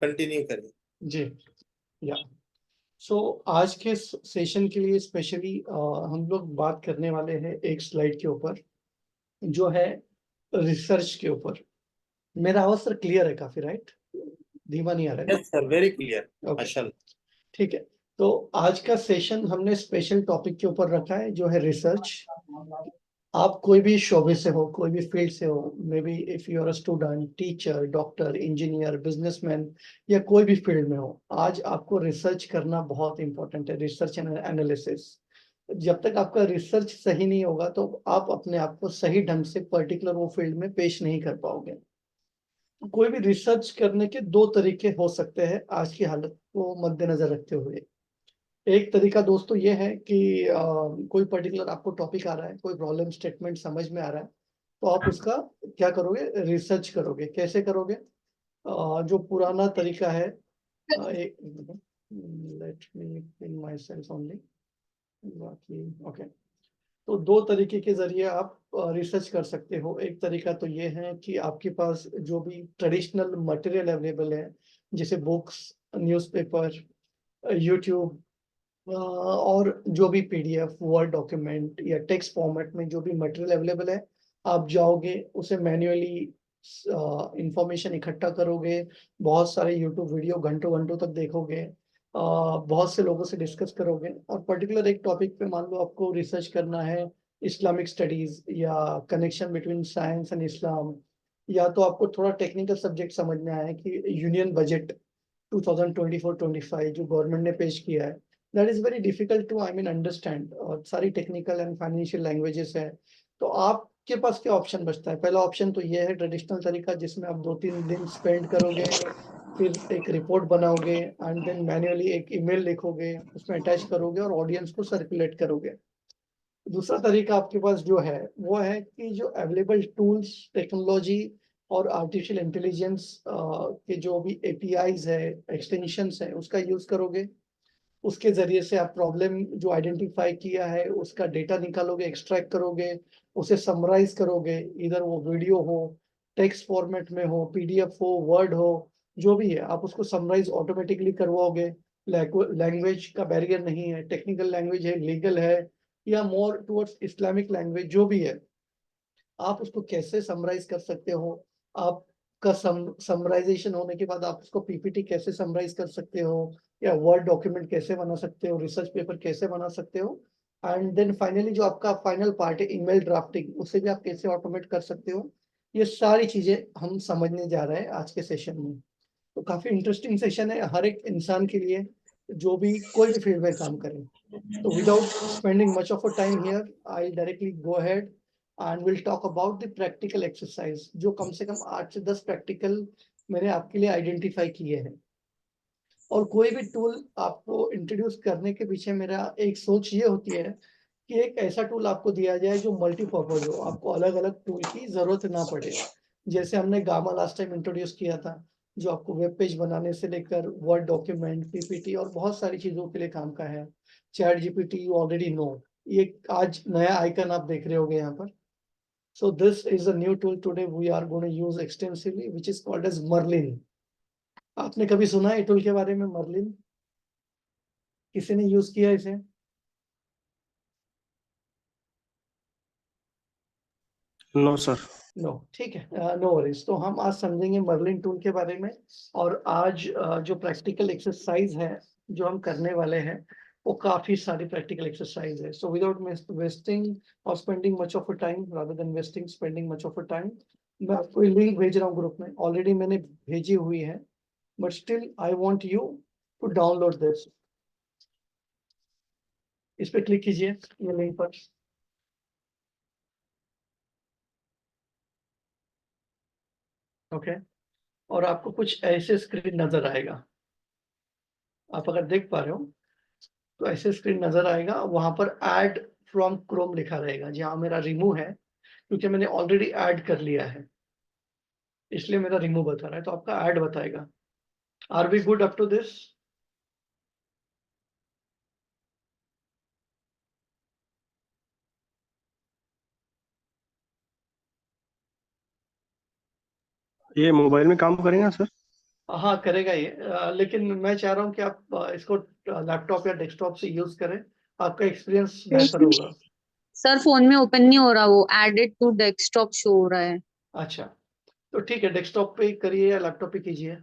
Continue करें। जी या सो आज के सेशन के लिए स्पेशली हम लोग बात करने वाले हैं एक स्लाइड के ऊपर जो है रिसर्च के ऊपर। मेरा आवाज सर क्लियर है काफी, राइट? धीमा नहीं आ रहा है? Yes sir, very clear. Okay, माशाल्लाह। ठीक है। तो आज का सेशन हमने स्पेशल टॉपिक के ऊपर रखा है जो है रिसर्च। आप कोई भी शोबे से हो, कोई भी फील्ड से हो, may be if you are a student, teacher, doctor, engineer, businessman या कोई भी फील्ड में हो, आज आपको रिसर्च करना बहुत इंपॉर्टेंट है। रिसर्च एंड एनालिसिस, जब तक आपका रिसर्च सही नहीं होगा तो आप अपने आप को सही ढंग से पर्टिकुलर वो फील्ड में पेश नहीं कर पाओगे। कोई भी रिसर्च करने के दो तरीके हो सकते हैं आज की हालत को मद्देनजर रखते हुए। एक तरीका दोस्तों ये है कि कोई पर्टिकुलर आपको टॉपिक आ रहा है, कोई प्रॉब्लम स्टेटमेंट समझ में आ रहा है, तो आप उसका क्या करोगे? रिसर्च करोगे। कैसे करोगे? जो पुराना तरीका है, एक let me pin my self only, बाकी ओके। तो दो तरीके के जरिए आप रिसर्च कर सकते हो। एक तरीका तो ये है कि आपके पास जो भी ट्रेडिशनल मटेरियल अवेलेबल है, जैसे बुक्स, न्यूज़पेपर, यूट्यूब, और जो भी पीडीएफ, वर्ड डॉक्यूमेंट या टेक्स्ट फॉर्मेट में जो भी मटेरियल अवेलेबल है, आप जाओगे उसे मैन्युअली इंफॉर्मेशन इकट्ठा करोगे, बहुत सारे यूट्यूब वीडियो घंटों घंटों तक देखोगे, बहुत से लोगों से डिस्कस करोगे और पर्टिकुलर एक टॉपिक पे मान लो आपको रिसर्च करना है, इस्लामिक स्टडीज या connection between science and Islam, या तो आपको थोड़ा टेक्निकल सब्जेक्ट समझना है कि यूनियन बजट 2024-25 जो गवर्नमेंट ने पेश किया है, that is very difficult to I mean understand, और सारी टेक्निकल एंड फाइनेंशियल लैंग्वेजेस है। तो आपके पास क्या ऑप्शन बचता है? पहला ऑप्शन तो ये है ट्रेडिशनल तरीका, जिसमें आप 2-3 दिन स्पेंड करोगे, फिर एक रिपोर्ट बनाओगे एंड देन मैन्युअली एक ईमेल लिखोगे, उसमें अटैच करोगे और ऑडियंस को सर्कुलेट करोगे। दूसरा तरीका आपके पास जो है वो है कि जो अवेलेबल टूल्स, टेक्नोलॉजी और आर्टिफिशियल इंटेलिजेंस के जो भी एपीआईज है, एक्सटेंशंस है, उसका यूज करोगे। उसके जरिए से आप प्रॉब्लम जो आइडेंटिफाई किया है उसका डेटा निकालोगे, एक्सट्रैक्ट करोगे, उसे समराइज करोगे, इधर वो वीडियो हो, टेक्स्ट फॉर्मेट में हो, पीडीएफ हो, वर्ड हो, जो भी है आप उसको समराइज ऑटोमेटिकली करवाओगे। लैंग्वेज का बैरियर नहीं है, टेक्निकल लैंग्वेज है, लीगल है, या मोर टुवर्ड्स इस्लामिक लैंग्वेज जो भी है, आप उसको कैसे समराइज कर सकते हो। आपका समराइजेशन होने के बाद आप उसको पीपीटी कैसे समराइज कर सकते हो, या वर्ड डॉक्यूमेंट कैसे बना सकते हो, रिसर्च पेपर कैसे बना सकते हो, एंड देन फाइनली जो आपका फाइनल पार्ट है ईमेल ड्राफ्टिंग, उसे भी आप कैसे ऑटोमेट कर सकते हो। ये सारी चीजें हम समझने जा रहे हैं आज के सेशन में। तो काफी इंटरेस्टिंग सेशन है हर एक इंसान के लिए जो भी कोई भी फील्ड में काम करे। So without spending much of a time here, I'll directly go ahead and we'll talk about the practical exercise, जो कम से कम 8 से 10 प्रैक्टिकल मैंने आपके लिए आइडेंटिफाई किए हैं। और कोई भी टूल आपको इंट्रोड्यूस करने के पीछे मेरा एक सोच ये होती है कि एक ऐसा टूल आपको दिया जाए जो मल्टीपर्पज हो, आपको अलग अलग टूल की जरूरत ना पड़े। जैसे हमने गामा लास्ट टाइम इंट्रोड्यूस किया था, जो आपको वेब पेज बनाने से लेकर वर्ड डॉक्यूमेंट, पीपीटी और बहुत सारी चीजों के लिए काम का है। Chat GPT you already know, ये आज नया आइकन आप देख रहे होगे यहाँ पर। So this is a new tool today we are going to use extensively, which is called as Merlin. आपने कभी सुना है टूल के बारे में, मर्लिन? किसी ने यूज किया इसे? No sir. नो, ठीक है, नो वरीज। तो हम आज समझेंगे मर्लिन टूल के बारे में। और आज जो प्रैक्टिकल एक्सरसाइज है जो हम करने वाले हैं, वो काफी सारी प्रैक्टिकल एक्सरसाइज है। सो विदाउट वेस्टिंग और spending much of a time, rather than wasting spending much of a time, मैं आपको लिंक भेज रहा हूँ ग्रुप में, ऑलरेडी मैंने भेजी हुई है, but still I want you to download this. इस पे क्लिक कीजिए, ये लिंक पर। ओके, और आपको कुछ ऐसे स्क्रीन नजर आएगा। आप अगर देख पा रहे हो तो ऐसे स्क्रीन नजर आएगा, वहां पर ऐड फ्रॉम क्रोम लिखा रहेगा, जहां मेरा रिमूव है क्योंकि मैंने ऑलरेडी ऐड कर लिया है, इसलिए मेरा रिमूव बता रहा है, तो आपका ऐड बताएगा। Are we good up to this? ये मोबाइल में काम करेगा सर? हाँ करेगा ये, लेकिन मैं चाह रहा हूँ कि आप इसको लैपटॉप या डेस्कटॉप से यूज करें, आपका एक्सपीरियंस बेहतर होगा। सर फोन में ओपन नहीं हो रहा, वो एडेड टू डेस्कटॉप शो हो रहा है। अच्छा, तो ठीक है, डेस्कटॉप पे करिए या लैपटॉप पे कीजिए।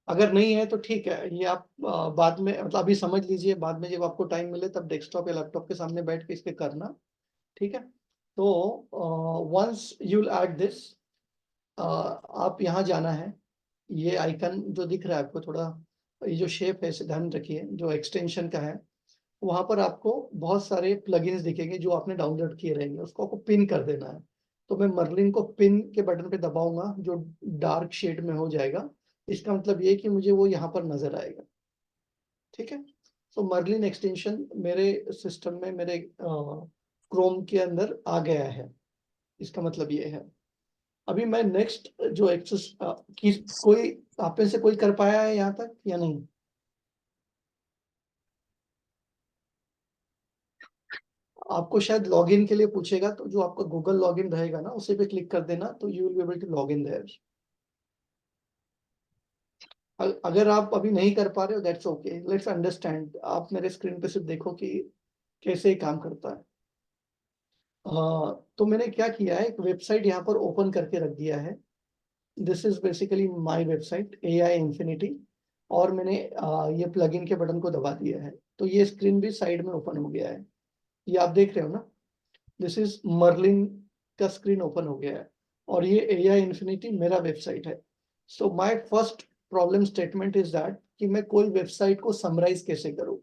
अगर नहीं है तो ठीक है, ये आप बाद में, मतलब अभी समझ लीजिए, बाद में जब आपको टाइम मिले तब डेस्कटॉप या लैपटॉप के सामने बैठ के इसके करना। ठीक है, तो once you will add this, आप यहाँ जाना है, ये आइकन जो दिख रहा है आपको, थोड़ा ये जो शेप है इसे ध्यान रखिए, जो एक्सटेंशन का है, वहां पर आपको बहुत सारे प्लगइन्स दिखेंगे जो आपने डाउनलोड किए रहेंगे, उसको आपको पिन कर देना है। तो मैं मर्लिन को पिन के बटन पे दबाऊंगा, जो डार्क शेड में हो जाएगा, इसका मतलब ये कि मुझे वो यहाँ पर नजर आएगा। ठीक है, तो मर्लिन एक्सटेंशन मेरे सिस्टम में, मेरे क्रोम के अंदर आ गया है, इसका मतलब ये है। अभी मैं नेक्स्ट जो एक्सेस की, कोई आप में से कोई कर पाया है यहाँ तक या नहीं? आपको शायद लॉगिन के लिए पूछेगा, तो जो आपका गूगल लॉगिन रहेगा ना, उसी पे क्लिक कर देना, तो you will be able to log in there. अगर आप अभी नहीं कर पा रहे हो, दैट्स ओके, लेट्स अंडरस्टैंड। आप मेरे स्क्रीन पे सिर्फ देखो कि कैसे काम करता है। तो मैंने क्या किया है, एक वेबसाइट यहाँ पर ओपन करके रख दिया है। This is basically my website AI infinity, और मैंने ये प्लगइन के बटन को दबा दिया है, तो ये स्क्रीन भी साइड में ओपन हो गया है, ये आप देख रहे हो ना। दिस इज मर्लिन का स्क्रीन ओपन हो गया है, और ये AI इंफिनिटी मेरा वेबसाइट है। So my first problem statement is that कि मैं कोई वेबसाइट को समराइज कैसे करूं।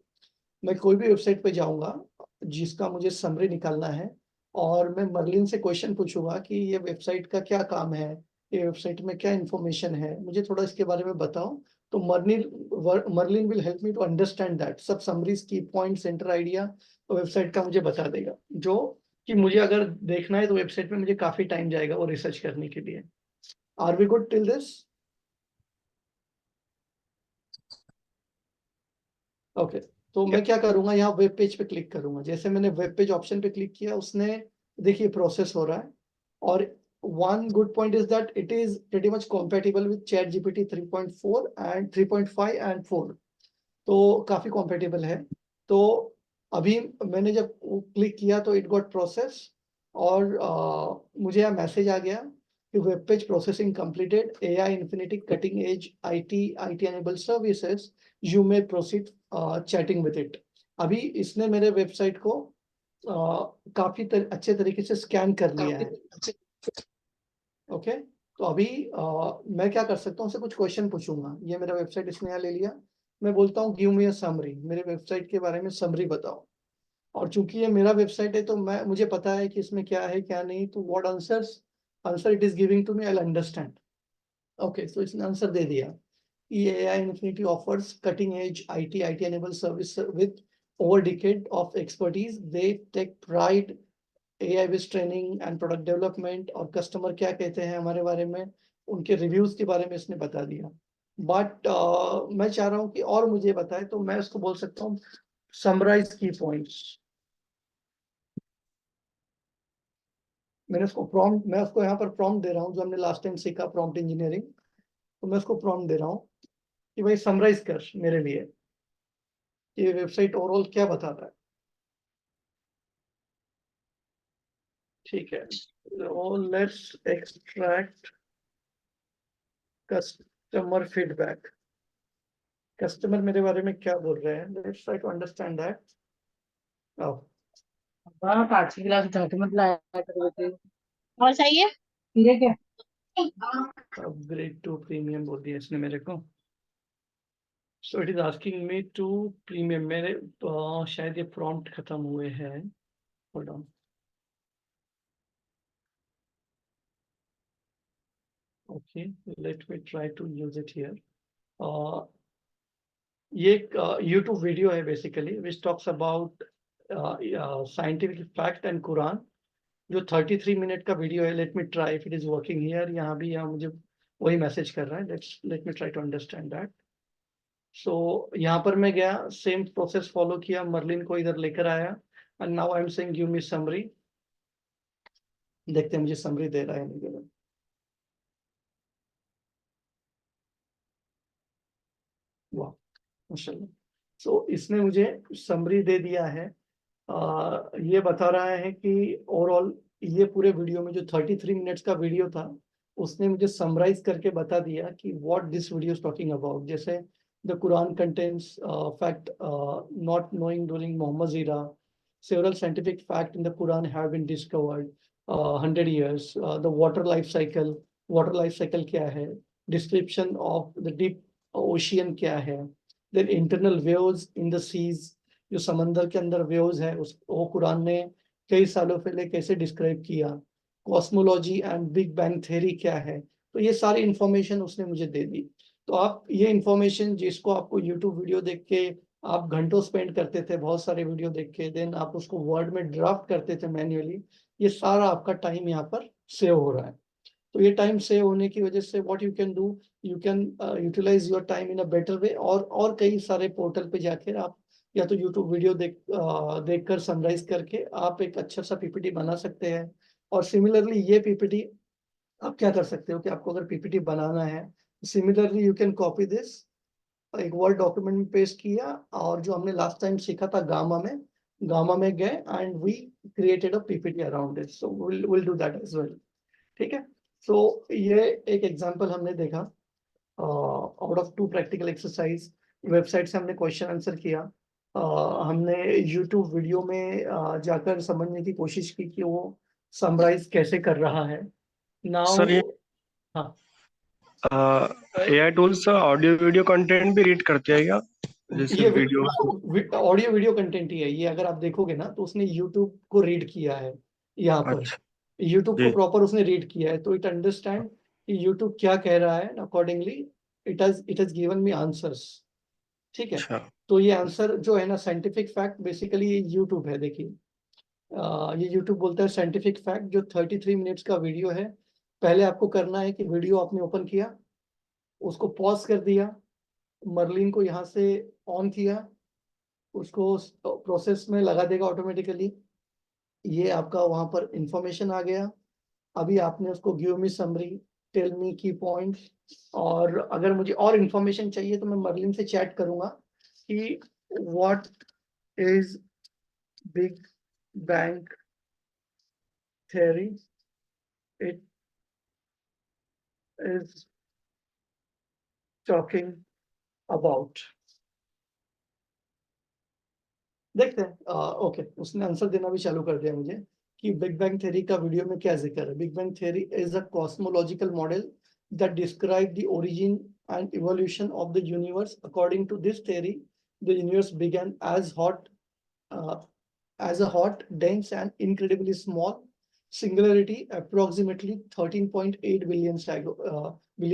मैं कोई भी वेबसाइट पे जाऊंगा जिसका मुझे समरी निकालना है, और मैं मर्लिन से क्वेश्चन पूछूंगा कि ये वेबसाइट का क्या काम है, ये वेबसाइट में क्या इंफॉर्मेशन है, मुझे थोड़ा इसके बारे में बताओ। तो Merlin will help me to understand that, सब summaries, key point, centre idea website का मुझे बता देगा, जो कि मुझे अगर देखना है तो वेबसाइट में मुझे काफी टाइम जाएगा वो रिसर्च करने के लिए। Are we good till this? Okay, तो मैं क्या करूंगा, यहाँ वेब पेज पे क्लिक करूंगा। जैसे मैंने वेब पेज ऑप्शन पे क्लिक किया, उसने, देखिए प्रोसेस हो रहा है, और one good point is that it is pretty much compatible with chat GPT 3.4 and 3.5 and 4, तो काफी compatible है। तो अभी मैंने जब क्लिक किया तो इट गॉट प्रोसेस, और मुझे यहाँ मैसेज आ गया कि web page processing completed, AI infinity cutting edge IT enable services, you may proceed chatting with it. अभी इसने मेरे वेबसाइट को काफी अच्छे तरीके से स्कैन कर लिया है। ओके, तो अभी मैं क्या कर सकता हूँ, उससे कुछ क्वेश्चन पूछूंगा। ये मेरा वेबसाइट इसने यहाँ ले लिया, मैं बोलता हूँ गिव मी अ समरी, मेरे वेबसाइट के बारे में समरी बताओ। और चूंकि ये मेरा वेबसाइट है तो मैं, मुझे पता है कि इसमें क्या है क्या नहीं, तो what answer it is giving to me, I will understand. Okay, so इसने आंसर दे दिया, AI Infinity offers cutting-edge IT enabled service with over decade of expertise. They take pride AI based training and product development, और customer क्या कहते हैं हमारे बारे में, उनके रिव्यूज के बारे में इसने बता दिया। बट मैं चाह रहा हूँ कि और मुझे बताए, तो मैं उसको बोल सकता हूँ समराइज की पॉइंट्स। मैं उसको यहाँ पर प्रॉम्प्ट दे रहा हूँ, जो हमने लास्ट टाइम सीखा प्रॉम्प्ट इंजीनियरिंग, तो मैं उसको प्रॉम्प्ट दे रहा हूँ कि भाई समराइज कर मेरे लिए, ये वेबसाइट ओवरऑल क्या बताता है। ठीक है, तो let's extract customer feedback. Customer मेरे बारे में क्या बोल रहे हैं, let's try to understand that. हाँ कांच की गिलास उठा के मत लाया करो बेटे। और चाहिए ठीक है। अपग्रेड टू प्रीमियम बोल दिया इसने मेरे को, so it is asking me to premium. मेरे शायद ये प्रॉम्प्ट खत्म हुए हैं, hold on. Okay, let me try to use it here. ये एक यूट्यूब वीडियो है basically, which talks about scientific fact and Quran, जो 33 मिनट का वीडियो है। Let me try if it is working here. यहाँ भी, यहाँ मुझे वही मैसेज कर रहा है, let me try to understand that. सो यहाँ पर मैं गया, सेम प्रोसेस फॉलो किया, मर्लिन को इधर लेकर आया, and now I am saying give me summary. देखते हैं मुझे समरी दे रहा है नहीं दे रहा। वाह, माशाल्लाह। सो इसने मुझे समरी दे दिया है। ये बता रहा है कि ओवरऑल ये पूरे वीडियो में जो 33 मिनट्स का वीडियो था, उसने मुझे समराइज करके बता दिया कि what this video is talking about. जैसे the Quran contains fact not knowing during Muhammad era, several scientific facts in the Quran have been discovered, 100 years, the water life cycle क्या है, description of the deep ocean क्या है, then internal waves in the seas, जो समंदर के अंदर waves है उस वो कुरान ने कई सालों पहले कैसे डिस्क्राइब किया, cosmology and big bang theory क्या है। तो ये सारी इंफॉर्मेशन उसने मुझे दे दी। तो आप ये इंफॉर्मेशन जिसको आपको यूट्यूब वीडियो देख के आप घंटों स्पेंड करते थे बहुत सारे वीडियो देख के, देन आप उसको वर्ड में ड्राफ्ट करते थे मैन्युअली, ये सारा आपका टाइम यहाँ पर सेव हो रहा है। तो ये टाइम सेव होने की वजह से what you can do, you can utilise your time in a better way. और कई सारे पोर्टल पे जाकर आप या तो यूट्यूब वीडियो देखकर समराइज करके आप एक अच्छा सा पीपीटी बना सकते हैं। और सिमिलरली ये पीपीटी आप क्या कर सकते हो कि आपको अगर पीपीटी बनाना है, similarly you can copy this, एक वर्ड डॉक्यूमेंट में पेस्ट किया, और जो हमने लास्ट टाइम सीखा था गामा में गए and we created a PPT around it. So will do that as well. ठीक है। सो ये एक एग्जांपल हमने देखा out of 2 practical exercise. Website से हमने क्वेश्चन आंसर किया, हमने यूट्यूब वीडियो में जाकर समझने की कोशिश की कि वो समराइज कैसे कर रहा है। नाउ सर ये हाँ, AI tools audio video content भी रीड करते हैं क्या, जैसे ये वीडियो? ऑडियो वीडियो कंटेंट ही है ये। अगर आप देखोगे ना तो उसने यूट्यूब को रीड किया है यहाँ पर, अच्छा यूट्यूब को जी। प्रॉपर उसने रीड किया है, तो इट अंडरस्टैंड कि यूट्यूब क्या कह रहा है, accordingly it has given me answers. ठीक है। अच्छा तो ये आंसर जो है ना, साइंटिफिक फैक्ट बेसिकली ये यूट्यूब है। देखिए ये यूट्यूब बोलता है साइंटिफिक फैक्ट, जो 33 मिनट्स का वीडियो है। पहले आपको करना है कि वीडियो आपने ओपन किया, उसको पॉज कर दिया, मर्लिन को यहाँ से ऑन किया, उसको प्रोसेस में लगा देगा ऑटोमेटिकली। ये आपका वहां पर इंफॉर्मेशन आ गया। अभी आपने उसको give me summary, tell me key points, और अगर मुझे और इंफॉर्मेशन चाहिए तो मैं मर्लिन से चैट करूंगा कि what is big bang theory, it is talking about. देखते हैं। ओके, उसने आंसर देना भी चालू कर दिया मुझे कि बिग बैंग थ्योरी का वीडियो में क्या जिक्र है। Big bang theory is a cosmological model that describe the origin and evolution of the universe. According to this theory, the universe began uh, as a hot, dense, and incredibly small singularity approximately 13.8 billion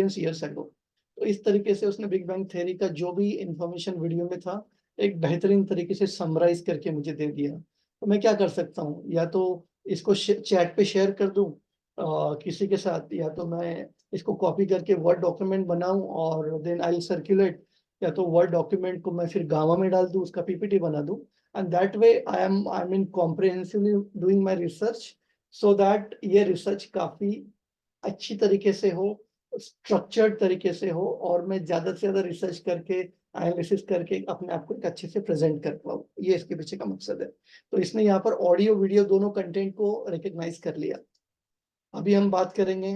years ago. तो इस तरीके से उसने big bang theory का जो भी information video में था एक बेहतरीन तरीके से समराइज करके मुझे दे दिया। तो मैं क्या कर सकता हूँ, या तो इसको चैट पे शेयर कर दूं किसी के साथ, या तो मैं इसको कॉपी करके वर्ड डॉक्यूमेंट बनाऊं और देन आई विल सर्कुलेट, या तो वर्ड डॉक्यूमेंट को मैं फिर गामा में डाल दूं, उसका पीपीटी बना दूं, and that way I am in comprehensively doing my research, so that ये रिसर्च काफी अच्छी तरीके से हो, स्ट्रक्चर्ड तरीके से हो, और मैं ज्यादा से ज्यादा रिसर्च करके एनालिसिस करके अपने आप को एक अच्छे से प्रेजेंट कर पाऊँ। ये इसके पीछे का मकसद है। तो इसने यहाँ पर ऑडियो वीडियो दोनों कंटेंट को रिकग्नाइज कर लिया। अभी हम बात करेंगे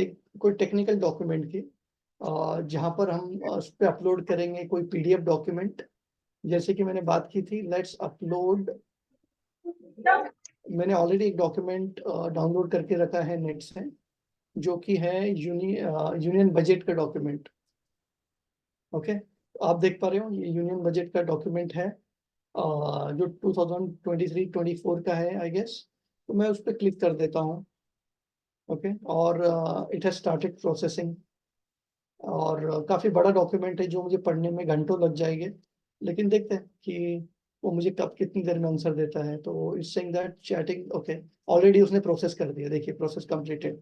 एक कोई टेक्निकल डॉक्यूमेंट की, जहां पर हम उस पर अपलोड करेंगे कोई पीडीएफ डॉक्यूमेंट। जैसे कि मैंने बात की थी, लेट्स अपलोड, मैंने ऑलरेडी एक डॉक्यूमेंट डाउनलोड करके रखा है नेट से, जो कि है यूनियन बजट का डॉक्यूमेंट। ओके, आप देख पा रहे हो ये यूनियन बजट का डॉक्यूमेंट है, जो 2023-24 का है आई गेस। तो मैं उस पर क्लिक कर देता हूँ। ओके, और इट हैज स्टार्टेड प्रोसेसिंग, और काफी बड़ा डॉक्यूमेंट है जो मुझे पढ़ने में घंटों लग जाएंगे, लेकिन देखते हैं कि वो मुझे कब कितनी देर में आंसर देता है। तो it's saying that chatting, okay, already उसने प्रोसेस कर दिया, देखिए प्रोसेस कंप्लीटेड।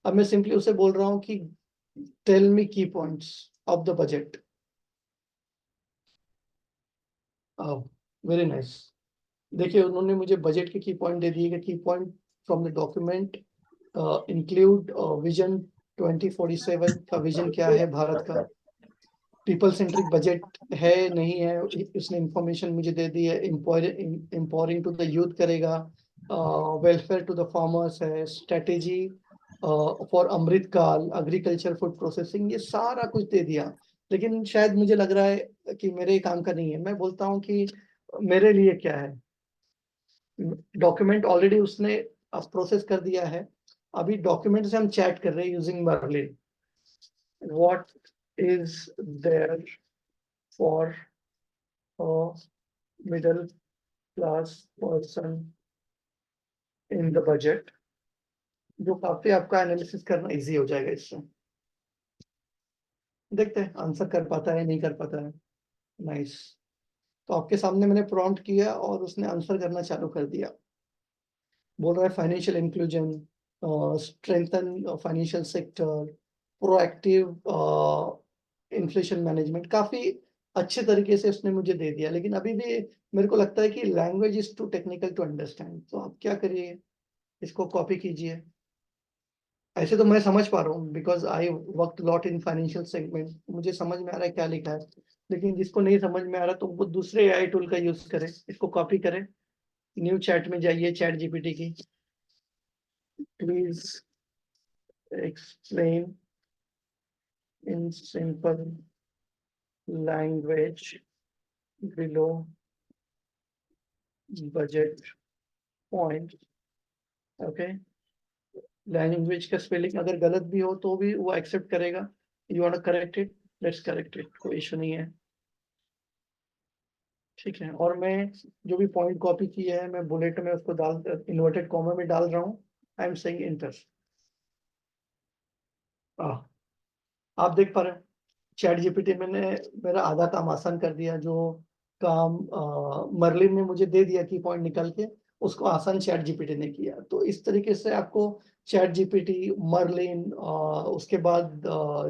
अब मैं सिंपली उसे बोल रहा हूँ कि tell me key points of the budget. Very nice. देखिए उन्होंने मुझे बजट के की पॉइंट दे दिए कि की point from the document include vision 2047 का विजन क्या है भारत का, पीपल सेंट्रिक बजट है नहीं है, उसने इंफॉर्मेशन मुझे दे दी है, एम्पावरिंग टू द यूथ करेगा, वेलफेयर टू द फार्मर्स है, स्ट्रेटेजी फॉर अमृत काल, एग्रीकल्चर फूड प्रोसेसिंग, ये सारा कुछ दे दिया। लेकिन शायद मुझे लग रहा है कि मेरे काम का नहीं है। मैं बोलता हूँ कि मेरे लिए क्या है, डॉक्यूमेंट ऑलरेडी उसने प्रोसेस कर दिया है, अभी डॉक्यूमेंट से हम चैट कर रहे हैं using Merlin. What is there for a middle class person in the budget, जो काफी आपका एनालिसिस करना इजी हो जाएगा इससे। देखते हैं आंसर कर पाता है नहीं कर पाता है। नाइस। तो आपके सामने मैंने प्रॉम्प्ट किया और उसने आंसर करना चालू कर दिया। बोल रहा है financial inclusion, strengthen financial sector, proactive inflation management, काफी अच्छे तरीके से उसने मुझे दे दिया। लेकिन अभी भी मेरे को लगता है कि language is too technical to understand. तो आप क्या करिए, इसको कॉपी कीजिए। ऐसे तो मैं समझ पा रहा हूँ because I work lot in financial segment, मुझे समझ में आ रहा है क्या लिखा है। लेकिन जिसको नहीं समझ में आ रहा तो वो दूसरे एआई टूल का यूज करे, इसको कॉपी करे, न्यू चैट में जाइए, चैट जीपीटी की, please explain in simple language below budget point। Okay, language का स्पेलिंग अगर गलत भी हो तो भी वो एक्सेप्ट करेगा। You want correct it, let's correct it, कोई इशू नहीं है। ठीक है, और मैं जो भी पॉइंट कॉपी किया है मैं बुलेट में उसको डाल, इन्वर्टेड कॉमा में डाल रहा हूँ। I am saying inter. आप देख पा रहे हो चैट जीपीटी मैंने मेरा आधा काम आसान कर दिया। जो काम मर्लिन ने मुझे दे दिया की पॉइंट निकल के, उसको आसान चैट जीपीटी ने किया। तो इस तरीके से आपको चैट जीपीटी, मर्लिन, उसके बाद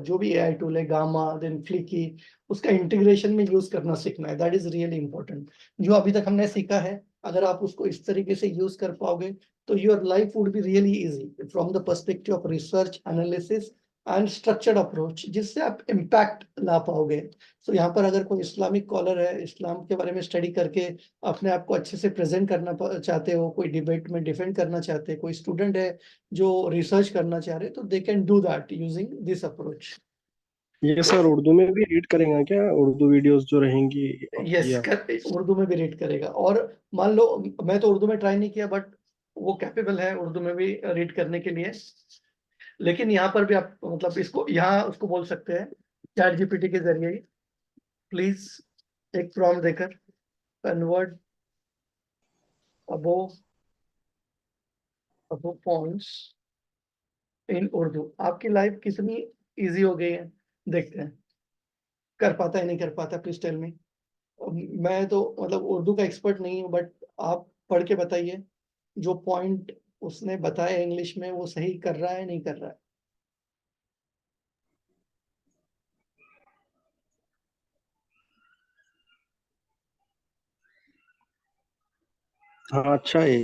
जो भी एआई टूल है, गामा, देन फ्लिकी, उसका इंटीग्रेशन में यूज करना सीखना है। That is really important. जो अभी तक हमने सीखा है, अगर आप उसको इस तरीके से यूज कर पाओगे तो your life would be really easy from the perspective of research analysis and structured approach, जिससे आप इम्पैक्ट ला पाओगे। तो यहाँ पर अगर कोई इस्लामिक कॉलर है, इस्लाम के बारे में स्टडी करके अपने आप को अच्छे से प्रेजेंट करना चाहते हो, कोई डिबेट में डिफेंड करना चाहते हैं, कोई स्टूडेंट है जो रिसर्च करना चाह रहे, तो they can do that using this approach. ये सर उर्दू में भी रीड करेंगे क्या, उर्दू वीडियोस जो रहेंगी आपकी यस, या? उर्दू में भी रीड करेगा। और मान लो, मैं तो उर्दू में ट्राई नहीं किया, बट वो कैपेबल है उर्दू में भी रीड करने के लिए। लेकिन यहाँ पर भी आप मतलब इसको यहाँ उसको बोल सकते हैं चैट जीपीटी के जरिए ही, प्लीज एक प्रॉम्प्ट देकर convert above points in Urdu. आपकी लाइफ कितनी इजी हो गई है, देखते हैं कर पाता है नहीं कर पाता, प्लीज टेल मी। मैं तो मतलब उर्दू का एक्सपर्ट नहीं हूँ, बट आप पढ़ के बताइए जो पॉइंट उसने बताया इंग्लिश में वो सही कर रहा है नहीं कर रहा है। हाँ अच्छा है।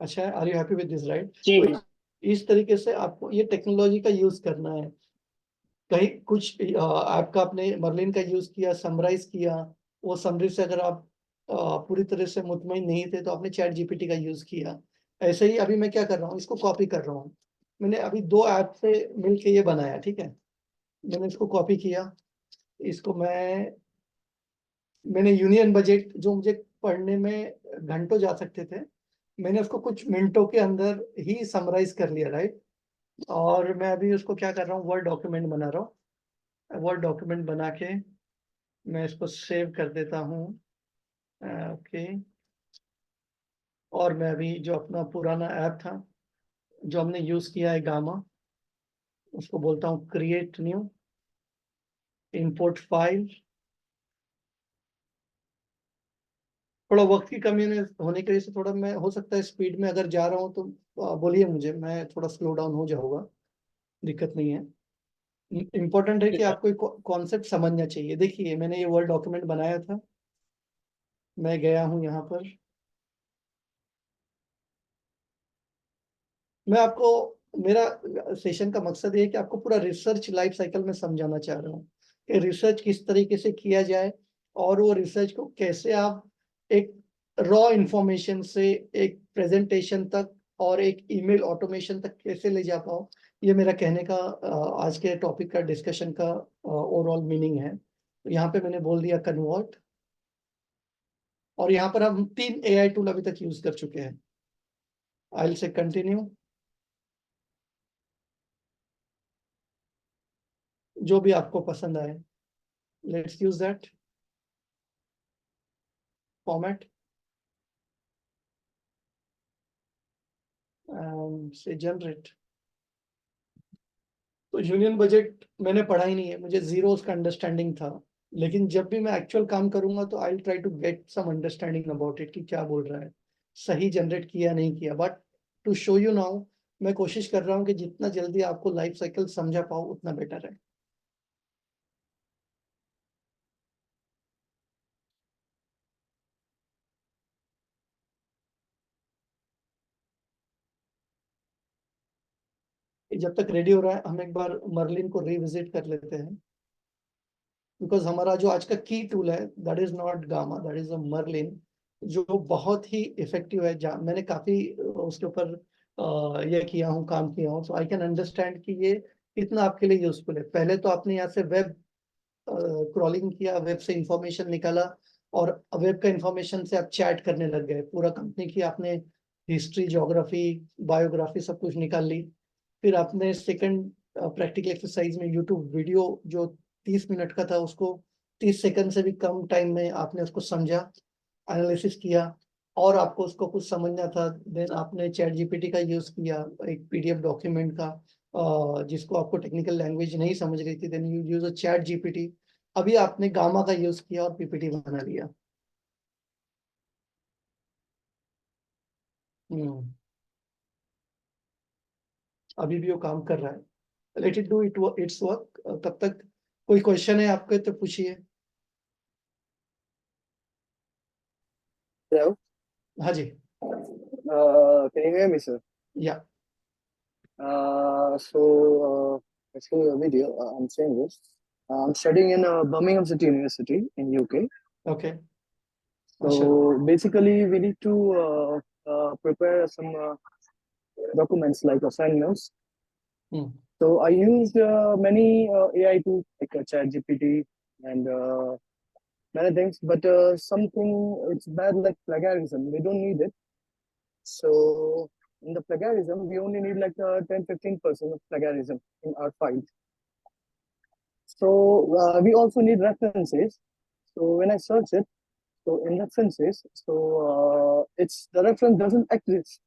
अच्छा है, are you happy with this, right? जी तो इस तरीके से आपको ये टेक्नोलॉजी का यूज करना है। कहीं कुछ ऐप का आपने मर्लिन का यूज किया, समराइज किया, वो समरी से अगर आप पूरी तरह से मुतमईन नहीं थे तो आपने चैट जीपीटी का यूज किया। ऐसे ही अभी मैं क्या कर रहा हूँ, इसको कॉपी कर रहा हूँ। मैंने अभी दो ऐप से मिलके ये बनाया, ठीक है। मैंने इसको कॉपी किया, इसको मैंने यूनियन बजट जो मुझे पढ़ने में घंटों जा सकते थे, मैंने उसको कुछ मिनटों के अंदर ही समराइज कर लिया, राइट। और मैं अभी उसको क्या कर रहा हूँ, वर्ड डॉक्यूमेंट बना रहा हूँ। वर्ड डॉक्यूमेंट बना के मैं इसको सेव कर देता हूँ। ओके, और मैं अभी जो अपना पुराना ऐप था जो हमने यूज किया है, गामा, उसको बोलता हूँ क्रिएट न्यू, इंपोर्ट फाइल। थोड़ा वक्त की कमी होने की वजह से थोड़ा मैं हो सकता है स्पीड में अगर जा रहा हूँ तो बोलिए मुझे, मैं थोड़ा स्लो डाउन हो जाऊंगा, दिक्कत नहीं है। इम्पोर्टेंट है कि आपको कॉन्सेप्ट समझना चाहिए। देखिए मैंने ये वर्ड डॉक्यूमेंट बनाया था, मैं गया हूँ यहाँ पर। मैं आपको, मेरा सेशन का मकसद ये है कि आपको पूरा रिसर्च लाइफ साइकिल में समझाना चाह रहा हूँ। कि रिसर्च किस तरीके से किया जाए और वो रिसर्च को कैसे आप एक रॉ इंफॉर्मेशन से एक प्रेजेंटेशन तक और एक ईमेल ऑटोमेशन तक कैसे ले जा पाओ। ये मेरा कहने का आज के टॉपिक का डिस्कशन का ओवरऑल मीनिंग है। तो यहाँ पे मैंने बोल दिया कन्वर्ट, और यहाँ पर हम 3 AI टूल अभी तक यूज कर चुके हैं। आई विल से कंटिन्यू, जो भी आपको पसंद आए, let's use that format and से जनरेट। तो यूनियन बजट मैंने पढ़ा ही नहीं है, मुझे जीरो उसका अंडरस्टैंडिंग था, लेकिन जब भी मैं एक्चुअल काम करूंगा तो I will try to get some understanding about it कि क्या बोल रहा है, सही जनरेट किया नहीं किया। But to show you now मैं कोशिश कर रहा हूँ कि जितना जल्दी आपको लाइफ साइकिल समझा पाऊँ उतना बेटर है। जब तक रेडी हो रहा है हम एक बार मर्लिन को रिविजिट कर लेते हैं, बिकॉज हमारा जो आज का की टूल है that is not Gamma, that is a Merlin, जो बहुत ही इफेक्टिव है। मैंने काफी उसके ऊपर ये किया हूँ, काम किया हूँ, सो आई कैन अंडरस्टैंड कि ये कितना आपके लिए यूजफुल है। पहले तो आपने यहाँ से वेब क्रॉलिंग किया, वेब से इंफॉर्मेशन निकाला, और वेब का इंफॉर्मेशन से आप चैट करने लग गए। पूरा कंपनी की आपने हिस्ट्री, ज्योग्राफी, बायोग्राफी सब कुछ निकाल ली। फिर आपने सेकंड प्रैक्टिकल एक्सरसाइज में यूट्यूब वीडियो जो 30 मिनट का था उसको 30 सेकंड से भी कम टाइम में आपने उसको समझा, एनालिसिस किया, और आपको उसको कुछ समझना था, देन आपने चैट जीपीटी का यूज किया एक पीडीएफ डॉक्यूमेंट का, जिसको आपको टेक्निकल लैंग्वेज नहीं समझ रही थी, then you use a chat GPT. अभी आपने गामा का यूज किया और पीपीटी बना लिया। हम्म, अभी भी वो काम कर रहा है, let it do it's work. तब तक कोई क्वेश्चन है आपके तो पूछिए। Hello, हाँ जी, can you hear me, sir? या Let's go to a video. I'm saying this. I'm studying in Birmingham City University in UK. Okay, So basically, we need to prepare some documents like assignments. Hmm. So I used many AI tools like ChatGPT and many things, but something it's bad like plagiarism. We don't need it. So in the plagiarism, we only need like 10-15% of plagiarism in our files. So we also need references. So when I search it, so in references, so it's the reference doesn't exist.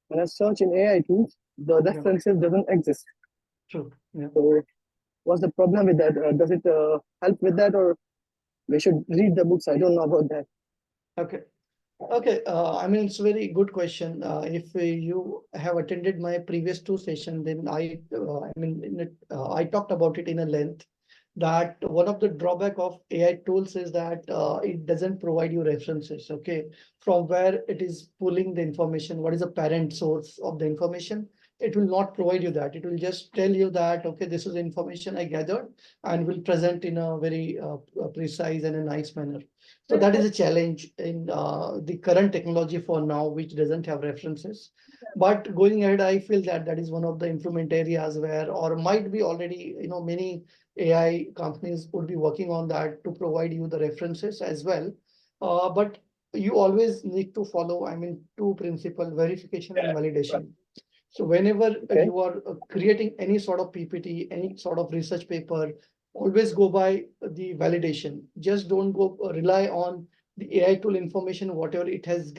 When I search in AI tools, the Yeah. references doesn't exist. True. Yeah. So what's the problem with that? Does it help with that, or we should read the books? I don't know about that. Okay. Okay. I mean, it's a very good question. If you have attended my previous 2 sessions, then I talked about it in a length. That one of the drawback of AI tools is that it doesn't provide you references. Okay, from where it is pulling the information, what is the parent source of the information? It will not provide you that. It will just tell you that, okay, this is information I gathered and will present in a very precise and a nice manner. So that is a challenge in the current technology for now, which doesn't have references. But going ahead, I feel that that is one of the improvement areas where, or might be already, many AI companies would be working on that to provide you the references as well. But you always need to follow, 2 principle: verification and validation. So whenever Okay. you are creating any sort of PPT, any sort of research paper, always go by the validation. Just don't go rely on the AI tool information, whatever it has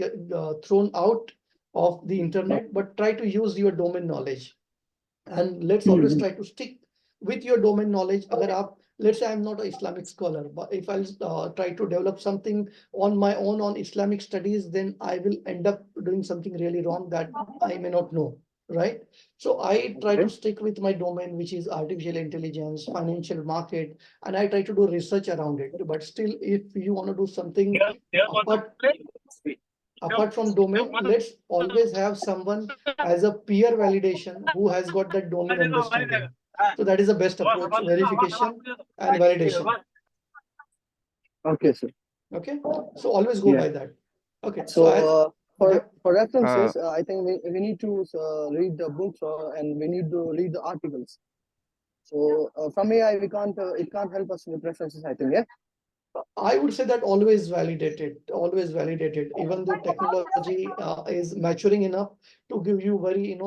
thrown out of the internet, but try to use your domain knowledge. And let's always try to stick with your domain knowledge. Agar aap, let's say I'm not an Islamic scholar, but if I'll try to develop something on my own on Islamic studies, then I will end up doing something really wrong that I may not know, right? So I try to stick with my domain, which is artificial intelligence, financial market, and I try to do research around it. But still, if you want to do something apart from domain, let's always have someone as a peer validation who has got that domain understanding. So that is the best approach: verification and validation. Okay, sir. Okay, so always go Yeah. by that. Okay, So yeah. for references, I think we need to read the books and we need to read the articles. So from AI, we can't it can't help us with references, I think. Yeah. I would say that always validate it, always validate it. Even though technology is maturing enough to give you very,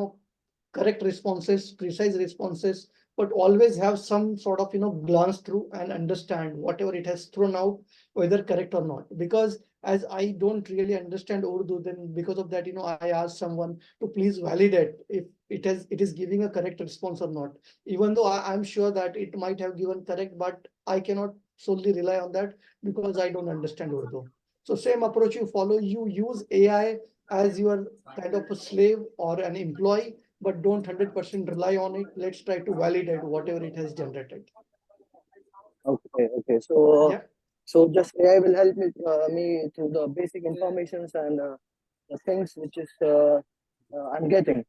correct responses, precise responses, but always have some sort of, glance through and understand whatever it has thrown out, whether correct or not. Because as I don't really understand Urdu, then because of that, I asked someone to please validate if it is giving a correct response or not. Even though I'm sure that it might have given correct, but I cannot solely rely on that because I don't understand Urdu. So same approach you follow, you use AI as your kind of a slave or an employee, but don't 100% rely on it. Let's try to validate whatever it has generated. Okay. So Yeah. so just AI will help me through the basic informations and the things which is I'm getting.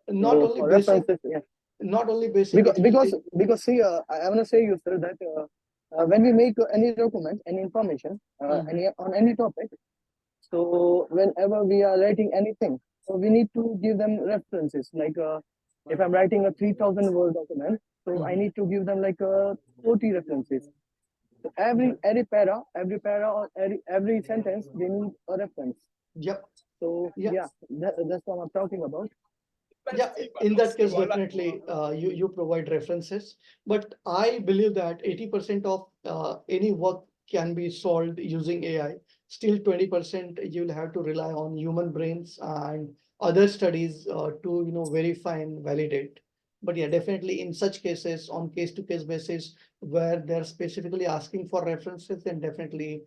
Not So only for basic, references, yeah. not only basic, Because see, I want to say you, sir, that when we make any document, any information, on any topic, so whenever we are writing anything, so we need to give them references. Like if I'm writing a 3,000 word document, so I need to give them like 40 references. So every para or every sentence, they need a reference. Yep. So Yeah. that's what I'm talking about. Yeah, in that case, definitely you provide references, but I believe that 80% of any work can be solved using AI. Still 20% you'll have to rely on human brains and other studies to verify and validate. But yeah, definitely in such cases, on case-to-case basis, where they're specifically asking for references, then definitely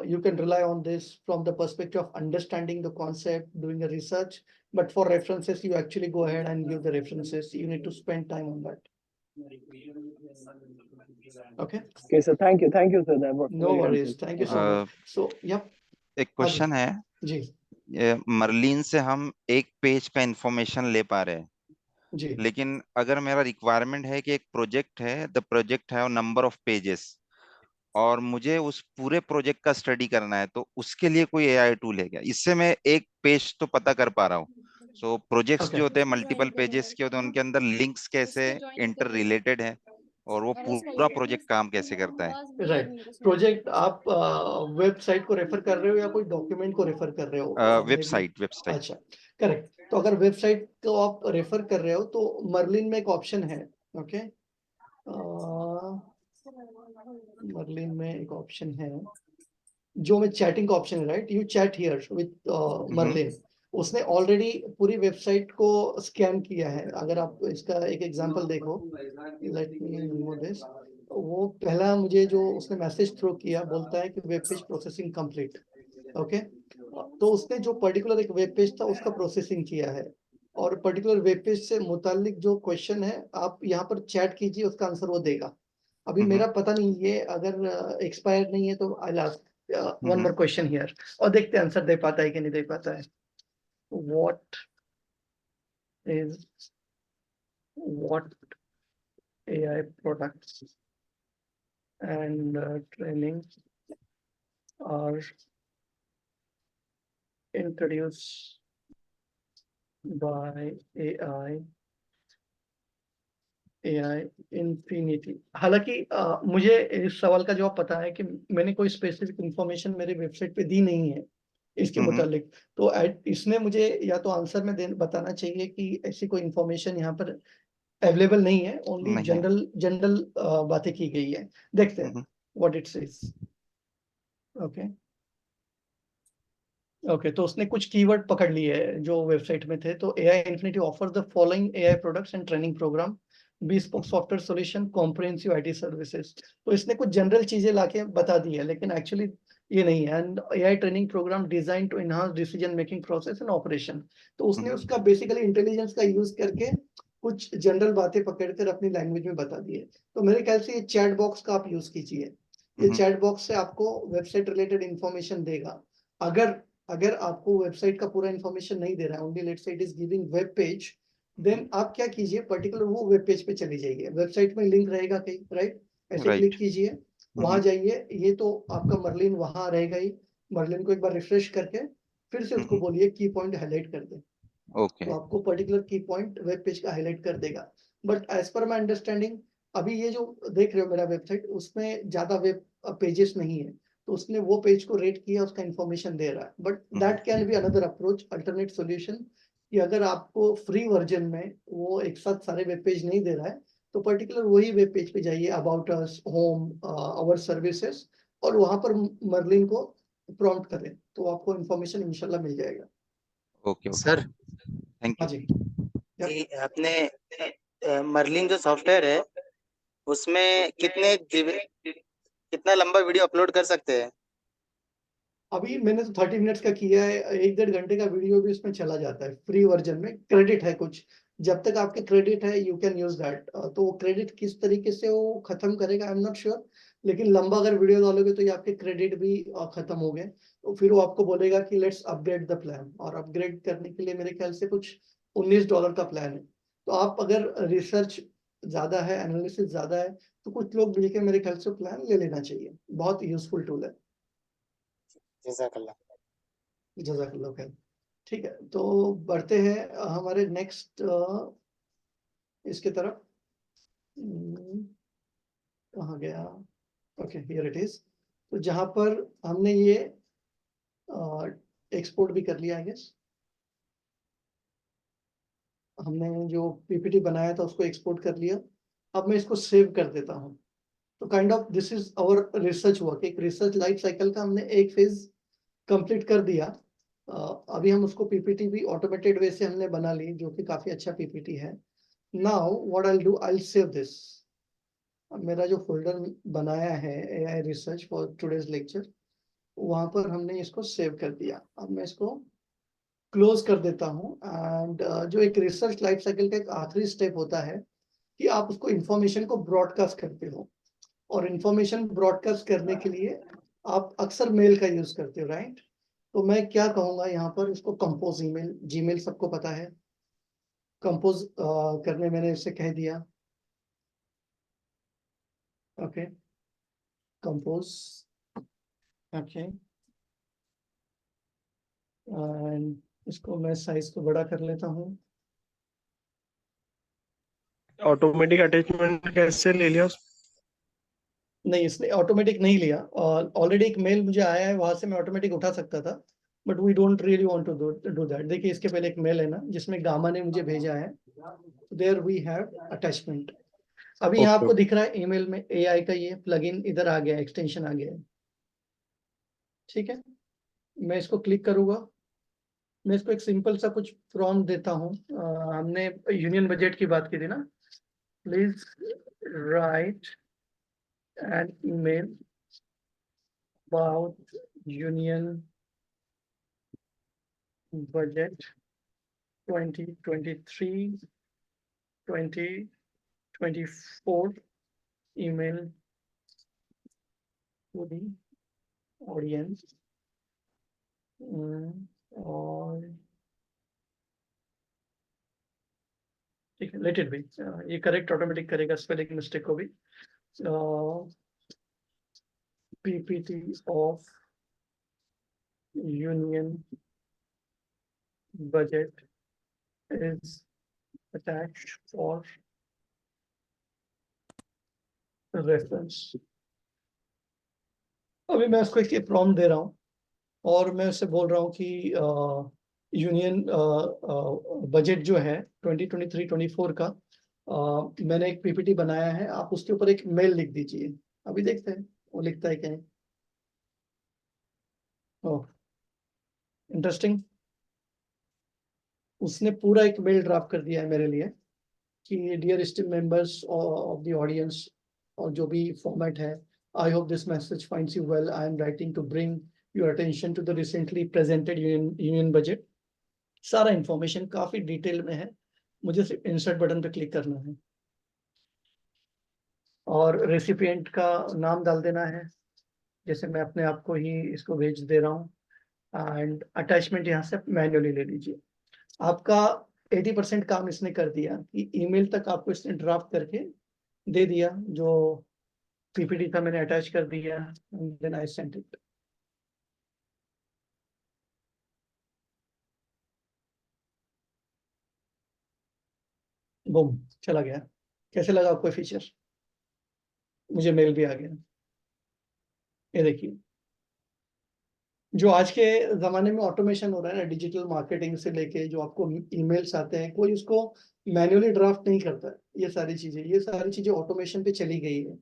you can rely on this from the perspective of understanding the concept, doing a research. But for references, you actually go ahead and give the references. You need to spend time on that. Okay. Okay, so thank you, sir. That was No very worries. helpful. Thank you so much. So, yep. एक question है जी Merlin से हम एक page का information ले पा रहे हैं जी लेकिन अगर मेरा रिक्वायरमेंट है कि एक प्रोजेक्ट है द प्रोजेक्ट है नंबर ऑफ पेजेस और मुझे उस पूरे प्रोजेक्ट का स्टडी करना है तो उसके लिए कोई एआई टूल है क्या? इससे मैं एक पेज तो पता कर पा रहा हूँ. सो प्रोजेक्ट्स जो होते हैं मल्टीपल पेजेस के होते हैं उनके अंदर लिंक्स कैसे इंटर रिलेटेड है और वो पूरा प्रोजेक्ट काम कैसे करता है? राइट. प्रोजेक्ट आप वेबसाइट को रेफर कर रहे हो या कोई डॉक्यूमेंट को रेफर कर रहे हो? वेबसाइट. अच्छा, करेक्ट. तो अगर वेबसाइट को आप रेफर कर रहे हो तो मर्लिन में एक ऑप्शन है. ओके, मर्लिन में एक ऑप्शन है जो में चैटिंग का ऑप्शन है. Right, you chat here with Merlin. उसने ऑलरेडी पूरी वेबसाइट को स्कैन किया है. अगर आप इसका एक एग्जांपल देखो, लेट मी रिमूव दिस. वो पहला मुझे जो उसने मैसेज थ्रो किया, बोलता है कि web page processing complete. Okay, तो उसने जो पर्टिकुलर एक वेब पेज था उसका प्रोसेसिंग किया है और पर्टिकुलर वेब पेज से मुतालिक जो क्वेश्चन है आप यहाँ पर चैट कीजिए, उसका आंसर वो देगा. अभी मेरा पता नहीं, ये अगर एक्सपायर नहीं है तो I will ask one more question here और देखते हैं आंसर दे पाता है कि नहीं दे पाता है. What AI products and training are introduced by AI Infinity. हालांकि मुझे इस सवाल का जवाब पता है कि मैंने कोई स्पेसिफिक इंफॉर्मेशन मेरे वेबसाइट पे दी नहीं है इसके मुतालिक. तो इसने मुझे या तो आंसर में बताना चाहिए कि ऐसी कोई इंफॉर्मेशन यहाँ पर अवेलेबल नहीं है. ओनली जनरल बातें की गई है. देखते हैं व्हाट इट सेज. ओके, तो उसने कुछ कीवर्ड पकड़ लिए है जो वेबसाइट में थे. तो AI Infinity offer the following AI products and training programme, bespoke software solution, comprehensive IT services. तो इसने कुछ जनरल चीजें लाके बता दी है लेकिन एक्चुअली ये नहीं है. And AI training programme design to enhance decision making process and operation. तो उसने उसका बेसिकली इंटेलिजेंस का यूज करके कुछ जनरल बातें पकड़कर अपनी लैंग्वेज में बता दी है. तो मेरे ख्याल से ये चैट बॉक्स का आप यूज कीजिए. ये चैट बॉक्स से आपको वेबसाइट रिलेटेड इंफॉर्मेशन देगा. अगर आपको वेबसाइट का पूरा इंफॉर्मेशन नहीं दे रहा है, only let's say it is giving web page, देन आप क्या कीजिए, पर्टिकुलर वो वेब पेज पे चली जाइए, वेबसाइट में लिंक रहेगा कहीं, राइट, ऐसे Right. क्लिक कीजिए, वहां जाइए, ये तो आपका मर्लिन वहां रहेगा ही, मर्लिन को एक बार रिफ्रेश करके फिर से उसको बोलिए की पॉइंट हाईलाइट कर दे, Okay. तो आपको पर्टिकुलर की पॉइंट वेब पेज का हाईलाइट कर देगा। But as per my understanding अभी ये जो देख रहे हो मेरा वेबसाइट, उसमें ज्यादा वेब पेजेस नहीं है, तो उसने वो पेज को रेट किया, उसका इंफॉर्मेशन दे रहा है। But that can be another approach, alternate solution, कि अगर आपको फ्री वर्जन में वो एक साथ सारे वेब पेज नहीं दे रहा है, तो पर्टिकुलर वही वेब पेज पे जाइए, about us, home, our services, और वहां पर मर्लिन को प्रॉम्प्ट करें, तो आपको इंफॉर्मेशन इंशाल्लाह मिल जाएगा। Okay. Okay. सर Thank हाँ you. जी। Yep. ये अपने मर्लिन जो सॉफ्टवेयर है उसमें कितना लंबा वीडियो अपलोड कर सकते हैं? अभी मैंने तो 30 मिनट्स का किया है, 1-1.5 घंटे का वीडियो भी इसमें चला जाता है फ्री वर्जन में, क्रेडिट है कुछ, जब तक आपके क्रेडिट है यू कैन यूज दैट। तो वो क्रेडिट किस तरीके से वो खत्म करेगा आई एम नॉट श्योर, लेकिन लंबा अगर वीडियो डालोगे तो ये आपके क्रेडिट भी खत्म हो गए, तो फिर वो आपको बोलेगा कि लेट्स अपग्रेड द प्लान, और अपग्रेड करने के लिए मेरे ख्याल से कुछ $19 का प्लान है। तो आप अगर रिसर्च ज्यादा है, एनालिसिस ज्यादा है, तो कुछ लोग मिलकर मेरे ख्याल से प्लान ले लेना चाहिए, बहुत यूजफुल टूल है। जज़ाकल्लाह। जज़ाकल्लाह खैर। ठीक है, तो बढ़ते हैं हमारे नेक्स्ट इसके तरफ। कहाँ गया? Okay, here it is. तो जहां पर हमने ये एक्सपोर्ट भी कर लिया, आई गेस हमने जो पीपीटी बनाया था उसको एक्सपोर्ट कर लिया। अब मैं इसको सेव कर देता हूँ। तो kind of this is our research work, एक रिसर्च लाइफ साइकिल का हमने एक फेज कंप्लीट कर दिया। अभी हम उसको पीपीटी भी ऑटोमेटेड वे से हमने बना ली, जो कि काफी अच्छा पीपीटी है। Now what I do, I save this. मेरा जो फोल्डर बनाया है AI research for today's lecture, वहां पर हमने इसको सेव कर दिया। अब मैं इसको क्लोज कर देता हूँ। एंड जो एक रिसर्च लाइफ साइकिल का एक आखिरी स्टेप होता है कि आप उसको इंफॉर्मेशन को ब्रॉडकास्ट करते हो, और इंफॉर्मेशन ब्रॉडकास्ट करने के लिए आप अक्सर मेल का यूज करते हो, राइट? तो मैं क्या कहूंगा यहाँ पर, इसको कंपोज ईमेल, जीमेल सबको पता है, कंपोज करने मैंने इसे कह दिया। ओके, कंपोज, ओके, एंड इसको मैं साइज को बड़ा कर लेता हूँ। ऑटोमेटिक अटैचमेंट कैसे ले लिया? नहीं, इसने ऑटोमेटिक नहीं लिया, और ऑलरेडी एक मेल मुझे आया है, वहां से मैं ऑटोमेटिक उठा सकता था, but we don't really want to do that. देखिए, इसके पहले एक मेल है ना जिसमें गामा ने मुझे भेजा है, देयर वी हैव अटैचमेंट। अभी यहाँ ओके आपको दिख रहा है ईमेल में एआई का ये प्लगइन इधर आ गया, एक्सटेंशन आ गया है, ठीक है। मैं इसको क्लिक करूंगा, मैं इसको एक सिंपल सा कुछ प्रॉम्प्ट देता हूँ। हमने यूनियन बजट की बात की थी ना, please write an email about union budget 2023-2024, email to the audience, और ठीक है, लेट इट बी, ये करेक्ट ऑटोमेटिक करेगा स्पेलिंग मिस्टेक को भी। PPT of union budget is attached for reference। अभी मैं उसको एक प्रॉम्प्ट दे रहा हूँ, और मैं उससे बोल रहा हूँ कि यूनियन बजट जो है 2023-24 का, मैंने एक पीपीटी बनाया है, आप उसके ऊपर एक मेल लिख दीजिए। अभी देखते हैं वो लिखता है क्या है। ओह, इंटरेस्टिंग, उसने पूरा एक मेल ड्राफ्ट कर दिया है मेरे लिए कि dear steam members of the audience, और जो भी फॉर्मेट है, I hope this message finds you well, I am writing to bring your attention to the recently presented union budget. सारा इंफॉर्मेशन काफी डिटेल में है, मुझे सिर्फ इंसर्ट बटन पे क्लिक करना है, और रेसिपिएंट का नाम डाल देना है, जैसे मैं अपने आप को ही इसको भेज दे रहा हूँ। एंड अटैचमेंट यहाँ से मैन्युअली ले लीजिए। आपका 80% काम इसने कर दिया कि ईमेल तक आपको इसने ड्राफ्ट करके दे दिया, जो पीपीटी था मैंने अटैच कर दिया, then I sent it. Boom, चला गया। कैसे लगा आपको फीचर? मुझे मेल भी आ गया। ये देखिए, जो आज के जमाने में ऑटोमेशन हो रहा है ना, डिजिटल मार्केटिंग से लेके जो आपको ईमेल्स आते हैं, कोई उसको मैन्युअली ड्राफ्ट नहीं करता है। ये सारी चीजें ऑटोमेशन पे चली गई है।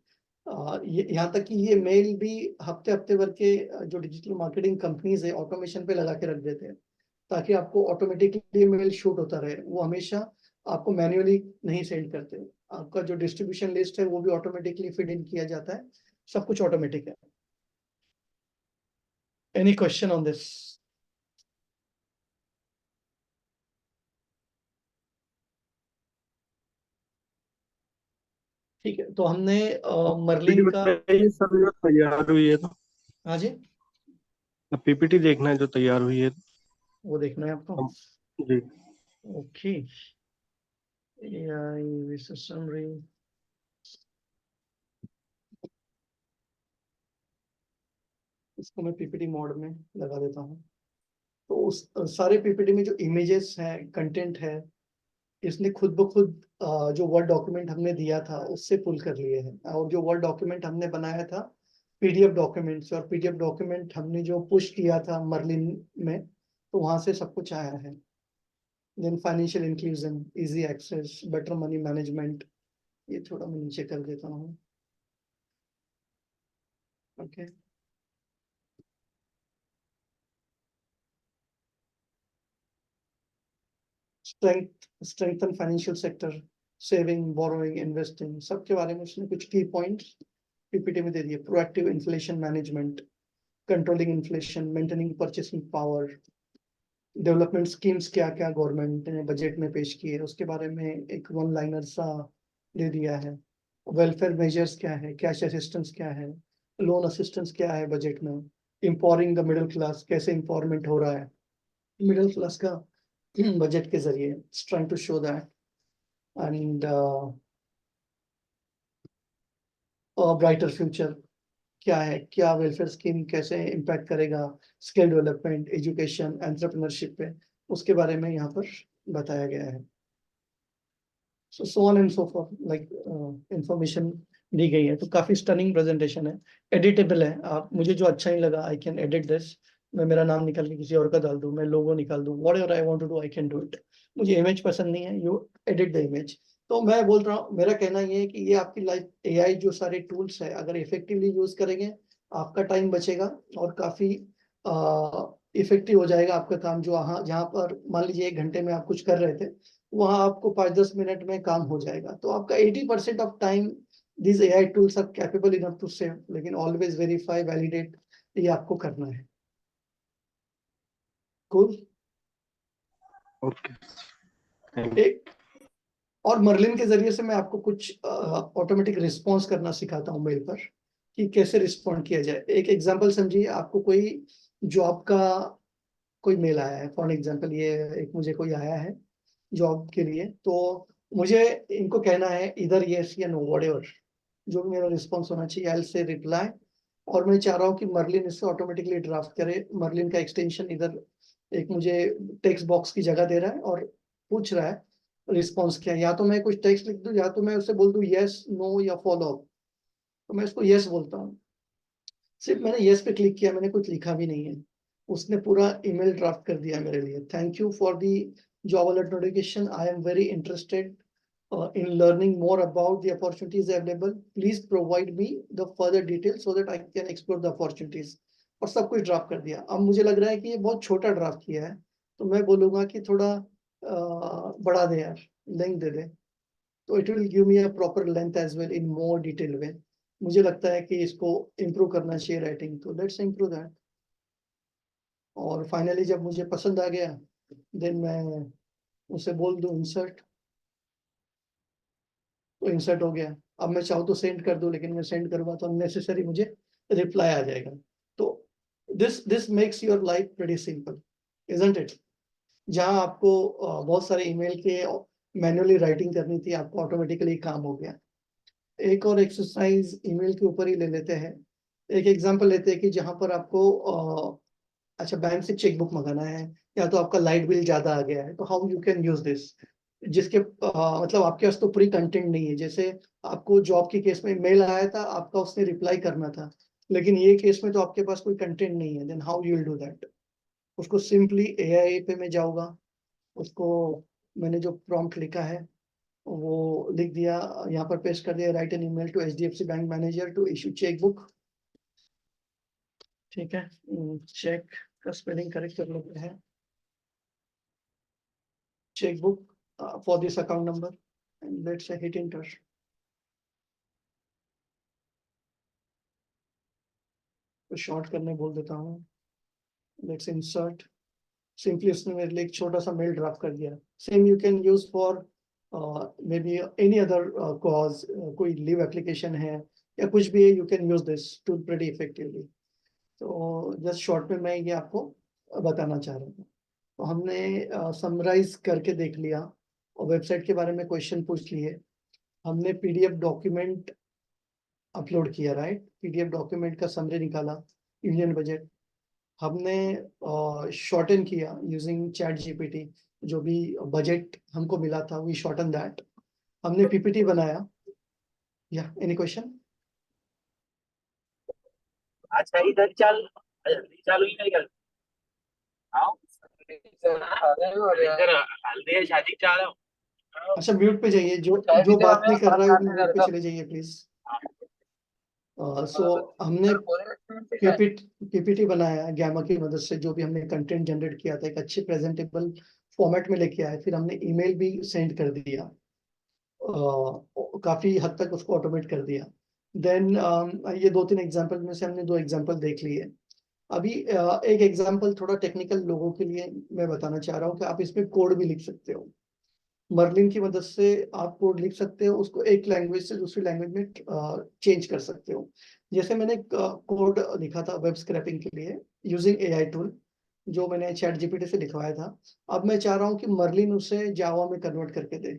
ये यहाँ तक कि ये मेल भी हफ्ते हफ्ते भर के जो डिजिटल मार्केटिंग कंपनीज है ऑटोमेशन पे लगा के रख देते हैं, ताकि आपको ऑटोमेटिकली मेल शूट होता रहे। वो हमेशा आपको मैन्युअली नहीं सेंड करते। आपका जो डिस्ट्रीब्यूशन लिस्ट है वो भी ऑटोमेटिकली फिड इन किया जाता है। सब कुछ ऑटोमेटिक है। Any question on this? ठीक है, तो हमने मर्लिन का, बताइए सर जो तैयार हुई है तो, हाँ जी, पीपीटी देखना है जो तैयार हुई है वो देखना है आपको। हम, जी। Okay, AI summary। इसको मैं पीपीटी मोड में लगा देता हूँ। तो उस सारे पीपीटी में जो इमेजेस हैं, कंटेंट है, इसने खुद ब खुद जो वर्ड डॉक्यूमेंट हमने दिया था उससे पुल कर लिए हैं। और जो वर्ड डॉक्यूमेंट हमने बनाया था पीडीएफ डॉक्यूमेंट्स, और पीडीएफ डॉक्यूमेंट हमने जो पुश किया था मर्लिन में, तो वहां से सब कुछ आया है। Then financial inclusion, easy access, better money management, ये थोड़ा मैं नीचे कर देता हूँ। Okay, strengthen financial sector, saving, borrowing, investing, सबके बारे में उसने कुछ की पॉइंट्स पीपीटी में दे दिए। Proactive inflation management, controlling inflation, maintaining purchasing power, development schemes क्या क्या गवर्नमेंट ने बजट में पेश किए उसके बारे में एक वन लाइनर सा दे दिया है। वेलफेयर मेजर्स क्या है, कैश असिस्टेंस क्या है, लोन असिस्टेंस क्या है बजट में, एम्पावरिंग द मिडिल क्लास, कैसे एम्पावरमेंट हो रहा है मिडिल क्लास का बजट के जरिए, trying to show that. And brighter future क्या है, क्या वेलफेयर स्कीम कैसे इम्पैक्ट करेगा स्किल डेवलपमेंट, एजुकेशन, एंटरप्रेन्योरशिप पे, उसके बारे में यहाँ पर बताया गया है। So on and so forth, like information दी गई है। तो काफी स्टनिंग प्रेजेंटेशन है, एडिटेबल है। आप, मुझे जो अच्छा नहीं लगा, आई कैन एडिट दिस। मैं मेरा नाम निकाल के किसी और का डाल दूं, मैं लोगो निकाल दूं, whatever I want to do I can do it. मुझे इमेज पसंद नहीं है, यू एडिट द इमेज। तो मैं बोल रहा हूँ, मेरा कहना ये है कि ये आपकी लाइफ, एआई जो सारे टूल्स है अगर इफेक्टिवली यूज करेंगे, आपका टाइम बचेगा और काफी इफेक्टिव हो जाएगा आपका काम। जो जहाँ पर मान लीजिए 1 घंटे में आप कुछ कर रहे थे, वहां आपको 5-10 मिनट में काम हो जाएगा। तो आपका 80% of time this AI tools are capable enough to save, लेकिन ऑलवेज वेरीफाई, वैलिडेट, ये आपको करना है। कूल। Okay, thank you. एक और मर्लिन के जरिए से मैं आपको कुछ ऑटोमेटिक रिस्पॉन्स करना सिखाता हूँ मेल पर, कि कैसे रिस्पॉन्ड किया जाए। एक एग्जांपल समझिए, आपको कोई जॉब का कोई मेल आया है, फॉर एग्जांपल ये एक मुझे कोई आया है जॉब के लिए, तो मुझे इनको कहना है इधर यस या नो, व्हाटएवर जो भी मेरा रिस्पॉन्स होना चाहिए, आई विल से रिप्लाई। और मैं चाह रहा हूँ कि मर्लिन इससे ऑटोमेटिकली ड्राफ्ट करे। मर्लिन का एक्सटेंशन इधर एक मुझे टेक्स्ट बॉक्स की जगह दे रहा है और पूछ रहा है रिस्पॉन्स क्या है। या तो मैं कुछ टेक्स्ट लिख दूं, या तो मैं उससे बोल दूं यस, नो या फॉलो अप। तो मैं उसको यस बोलता हूँ। सिर्फ मैंने यस पे क्लिक किया, मैंने कुछ लिखा भी नहीं है, उसने पूरा ईमेल ड्राफ्ट कर दिया मेरे लिए। Thank you for the job alert notification, I am very interested in learning more about the opportunities available. Please provide me the further details so that I can explore the opportunities. और सब कुछ draft कर दिया। अब मुझे लग रहा है कि ये बहुत छोटा ड्राफ्ट किया है, तो मैं बोलूंगा कि थोड़ा बढ़ा दे यार, लेंथ दे दे। तो it will give me a proper length as well in more detail way. मुझे लगता है कि इसको इम्प्रूव करना चाहिए राइटिंग, तो लेट्स इम्प्रूव दैट। और फाइनली जब मुझे पसंद आ गया, देन मैं उसे बोल दूं इंसर्ट, तो इंसर्ट हो गया। अब मैं चाहूँ तो सेंड कर दूं, लेकिन मैं सेंड करूंगा तो अननेसेसरी मुझे रिप्लाई आ जाएगा। तो this makes your life pretty simple, isn't it? जहां आपको बहुत सारे ईमेल के मैन्युअली राइटिंग करनी थी, आपको ऑटोमेटिकली काम हो गया। एक और एक्सरसाइज ईमेल के ऊपर ही ले लेते हैं। एक एग्जांपल लेते हैं कि जहां पर आपको अच्छा बैंक से चेकबुक मंगाना है, या तो आपका लाइट बिल ज्यादा आ गया है, तो how you can use this, जिसके मतलब आपके पास तो पूरी कंटेंट नहीं है। जैसे आपको जॉब के केस में मेल आया था, आपका उसने रिप्लाई करना था, लेकिन ये केस में तो आपके पास कोई कंटेंट नहीं है, then how you will do that. उसको सिंपली एआई पे मैं जाऊंगा, उसको मैंने जो प्रॉम्प्ट लिखा है वो लिख दिया, यहाँ पर पेस्ट कर दिया, write an email to HDFC bank manager to issue cheque book. ठीक है, चेक का स्पेलिंग करेक्ट कर लेते हैं, cheque book for this account number, and let's say hit enter. तो शॉर्ट करने बोल देता हूँ, लेट्स इंसर्ट। सिंपली उसने मेरे लिए एक छोटा सा मेल ड्राफ्ट कर दिया। Same you can use for may be any other cause, कोई लीव एप्लीकेशन है या कुछ भी है, you can use this tool pretty effectively. तो जस्ट शॉर्ट में मैं ये आपको बताना चाह रहा हूँ। तो हमने समराइज करके देख लिया और वेबसाइट के बारे में क्वेश्चन पूछ लिए, हमने पीडीएफ डॉक्यूमेंट अपलोड किया, राइट, पीडीएफ डॉक्यूमेंट का समरी निकाला, इंडियन बजट, हमने शॉर्टन किया यूजिंग चैट जीपीटी, जो भी बजट हमको मिला था वी शॉर्टन दैट, हमने पीपीटी बनाया। या एनी क्वेश्चन? अच्छा इधर चल चलो ही नहीं कर आओ इधर हल्दी शादी चाह रहा हूँ। अच्छा म्यूट पे जाइए, जो जो बात नहीं कर रहा है वो म्यूट पे चले जाइए प्लीज। सो हमने पीपीटी बनाया गैमा की मदद से, जो भी हमने कंटेंट जनरेट किया था एक अच्छे प्रेजेंटेबल फॉर्मेट में लेके आए, फिर हमने ईमेल भी सेंड कर दिया, काफी हद तक उसको ऑटोमेट कर दिया। देन ये दो तीन एग्जांपल में से हमने दो एग्जांपल देख लिए। अभी एक एग्जांपल थोड़ा टेक्निकल लोगों के लिए मैं बताना चाह रहा हूँ कि आप इसमें कोड भी लिख सकते हो। मर्लिन की मदद से आप कोड लिख सकते हो, उसको एक लैंग्वेज से दूसरी लैंग्वेज में चेंज कर सकते हो। जैसे मैंने कोड लिखा था वेब स्क्रैपिंग के लिए यूजिंग एआई टूल, जो मैंने चैट जीपीटी से लिखवाया था। अब मैं चाह रहा हूँ कि मर्लिन उसे जावा में कन्वर्ट करके दे,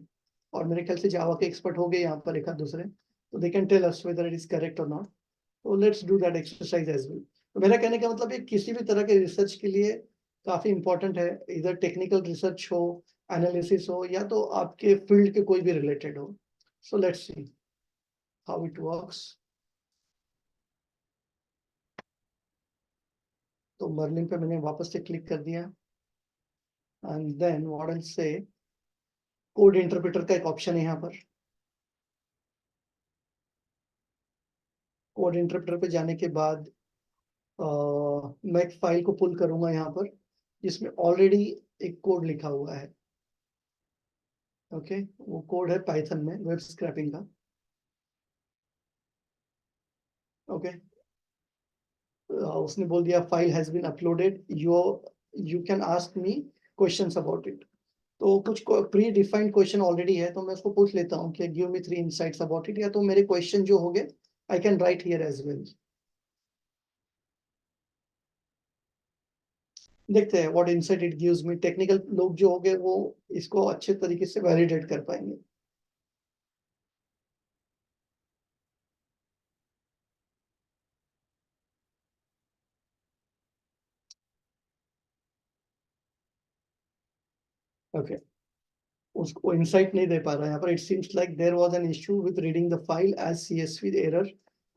और मेरे ख्याल से जावा के एक्सपर्ट हो गए यहाँ पर एक आध दूसरे, तो they can tell us whether it is correct और नॉट। तो let's do that exercise as well. तो मेरा कहने का मतलब ये किसी भी तरह के रिसर्च के लिए काफी इंपॉर्टेंट है, इधर टेक्निकल रिसर्च हो, एनालिसिस हो, या तो आपके फील्ड के कोई भी रिलेटेड हो। So let's see how it works. तो मर्लिन पे मैंने वापस से क्लिक कर दिया, एंड देन व्हाट आई से, कोड इंटरप्रेटर का एक ऑप्शन है यहाँ पर। कोड इंटरप्रेटर पे जाने के बाद मैं एक फाइल को पुल करूंगा यहाँ पर, जिसमें ऑलरेडी एक कोड लिखा हुआ है। ओके, वो कोड है पाइथन में वेब स्क्रैपिंग का। ओके, उसने बोल दिया file has been uploaded, you can ask me questions about it. तो कुछ प्री डिफाइंड क्वेश्चन ऑलरेडी है, तो मैं उसको पूछ लेता हूँ कि give me 3 insights about it, या तो मेरे क्वेश्चन जो होंगे I can write here as well. देखते हैं what insight it gives me. Technical लोग जो होंगे वो इसको अच्छे तरीके से वैलिडेट कर पाएंगे। ओके, उसको इंसाइट नहीं दे पा रहा है यहाँ पर। It seems like there was an issue with reading the file as CSV error,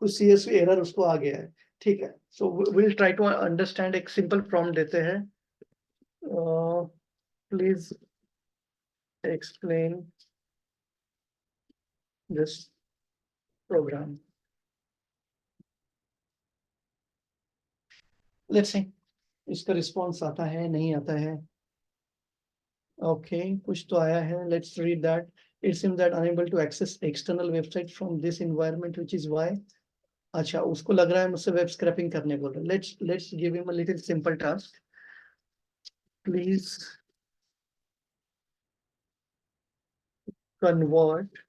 कुछ सीएसवी एरर उसको आ गया है। ठीक है, so will try to understand. एक सिंपल प्रॉम्प्ट देते हैं, please explain this program. Let's see इसका रिस्पॉन्स आता है नहीं आता है। ओके, कुछ तो आया है, let's read that. It seems that unable to access external website from this environment which is why. अच्छा, उसको लग रहा है मुझसे वेब स्क्रैपिंग करने बोल रहे। Let's give him a little simple task. Please convert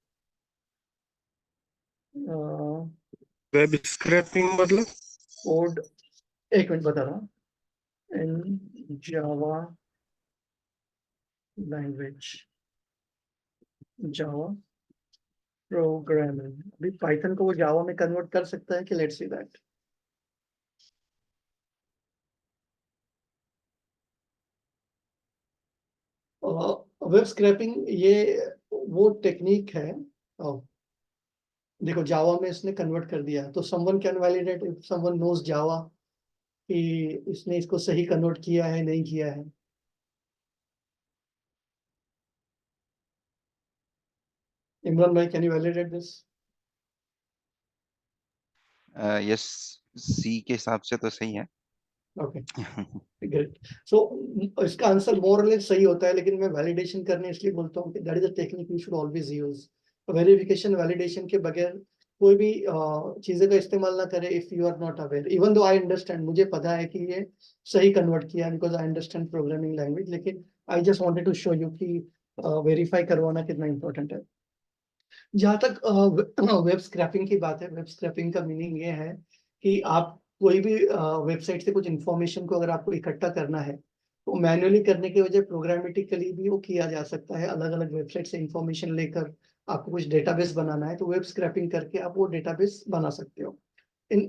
web scrapping मतलब? कोड, 1 मिनट बता रहा हूँ, इन जावा लैंग्वेज जावा प्रोग्रामिंग। अभी पाइथन को वो जावा में कन्वर्ट कर सकता है कि let's see that. Web scrapping ये वो टेक्निक है। देखो जावा में इसने कन्वर्ट कर दिया, तो someone can validate if someone knows Java कि इसने इसको सही कन्वर्ट किया है नहीं किया है। इमरान भाई, can you validate this? Yes, C के हिसाब से तो सही है। Okay, great. सो इसका आंसर मोर और लेस सही होता है, लेकिन मैं वैलिडेशन करने इसलिए बोलता हूँ कि that is a technique you should always use. Verification validation के बगैर कोई भी चीजें का इस्तेमाल ना करे if you are not aware. Even though I understand, मुझे पता है कि ये सही कन्वर्ट किया because I understand programming language, लेकिन I just wanted to show you कि वेरीफाई करवाना कितना इंपॉर्टेंट है। जहाँ तक वेब स्क्रैपिंग की बात है, वेब स्क्रैपिंग का मीनिंग ये है कि आप कोई भी वेबसाइट से कुछ इंफॉर्मेशन को अगर आपको इकट्ठा करना है तो मैन्युअली करने के वजह प्रोग्रामेटिकली भी वो किया जा सकता है। अलग अलग वेबसाइट से इंफॉर्मेशन लेकर आपको कुछ डेटाबेस बनाना है तो वेब स्क्रैपिंग करके आप वो डेटाबेस बना सकते हो इन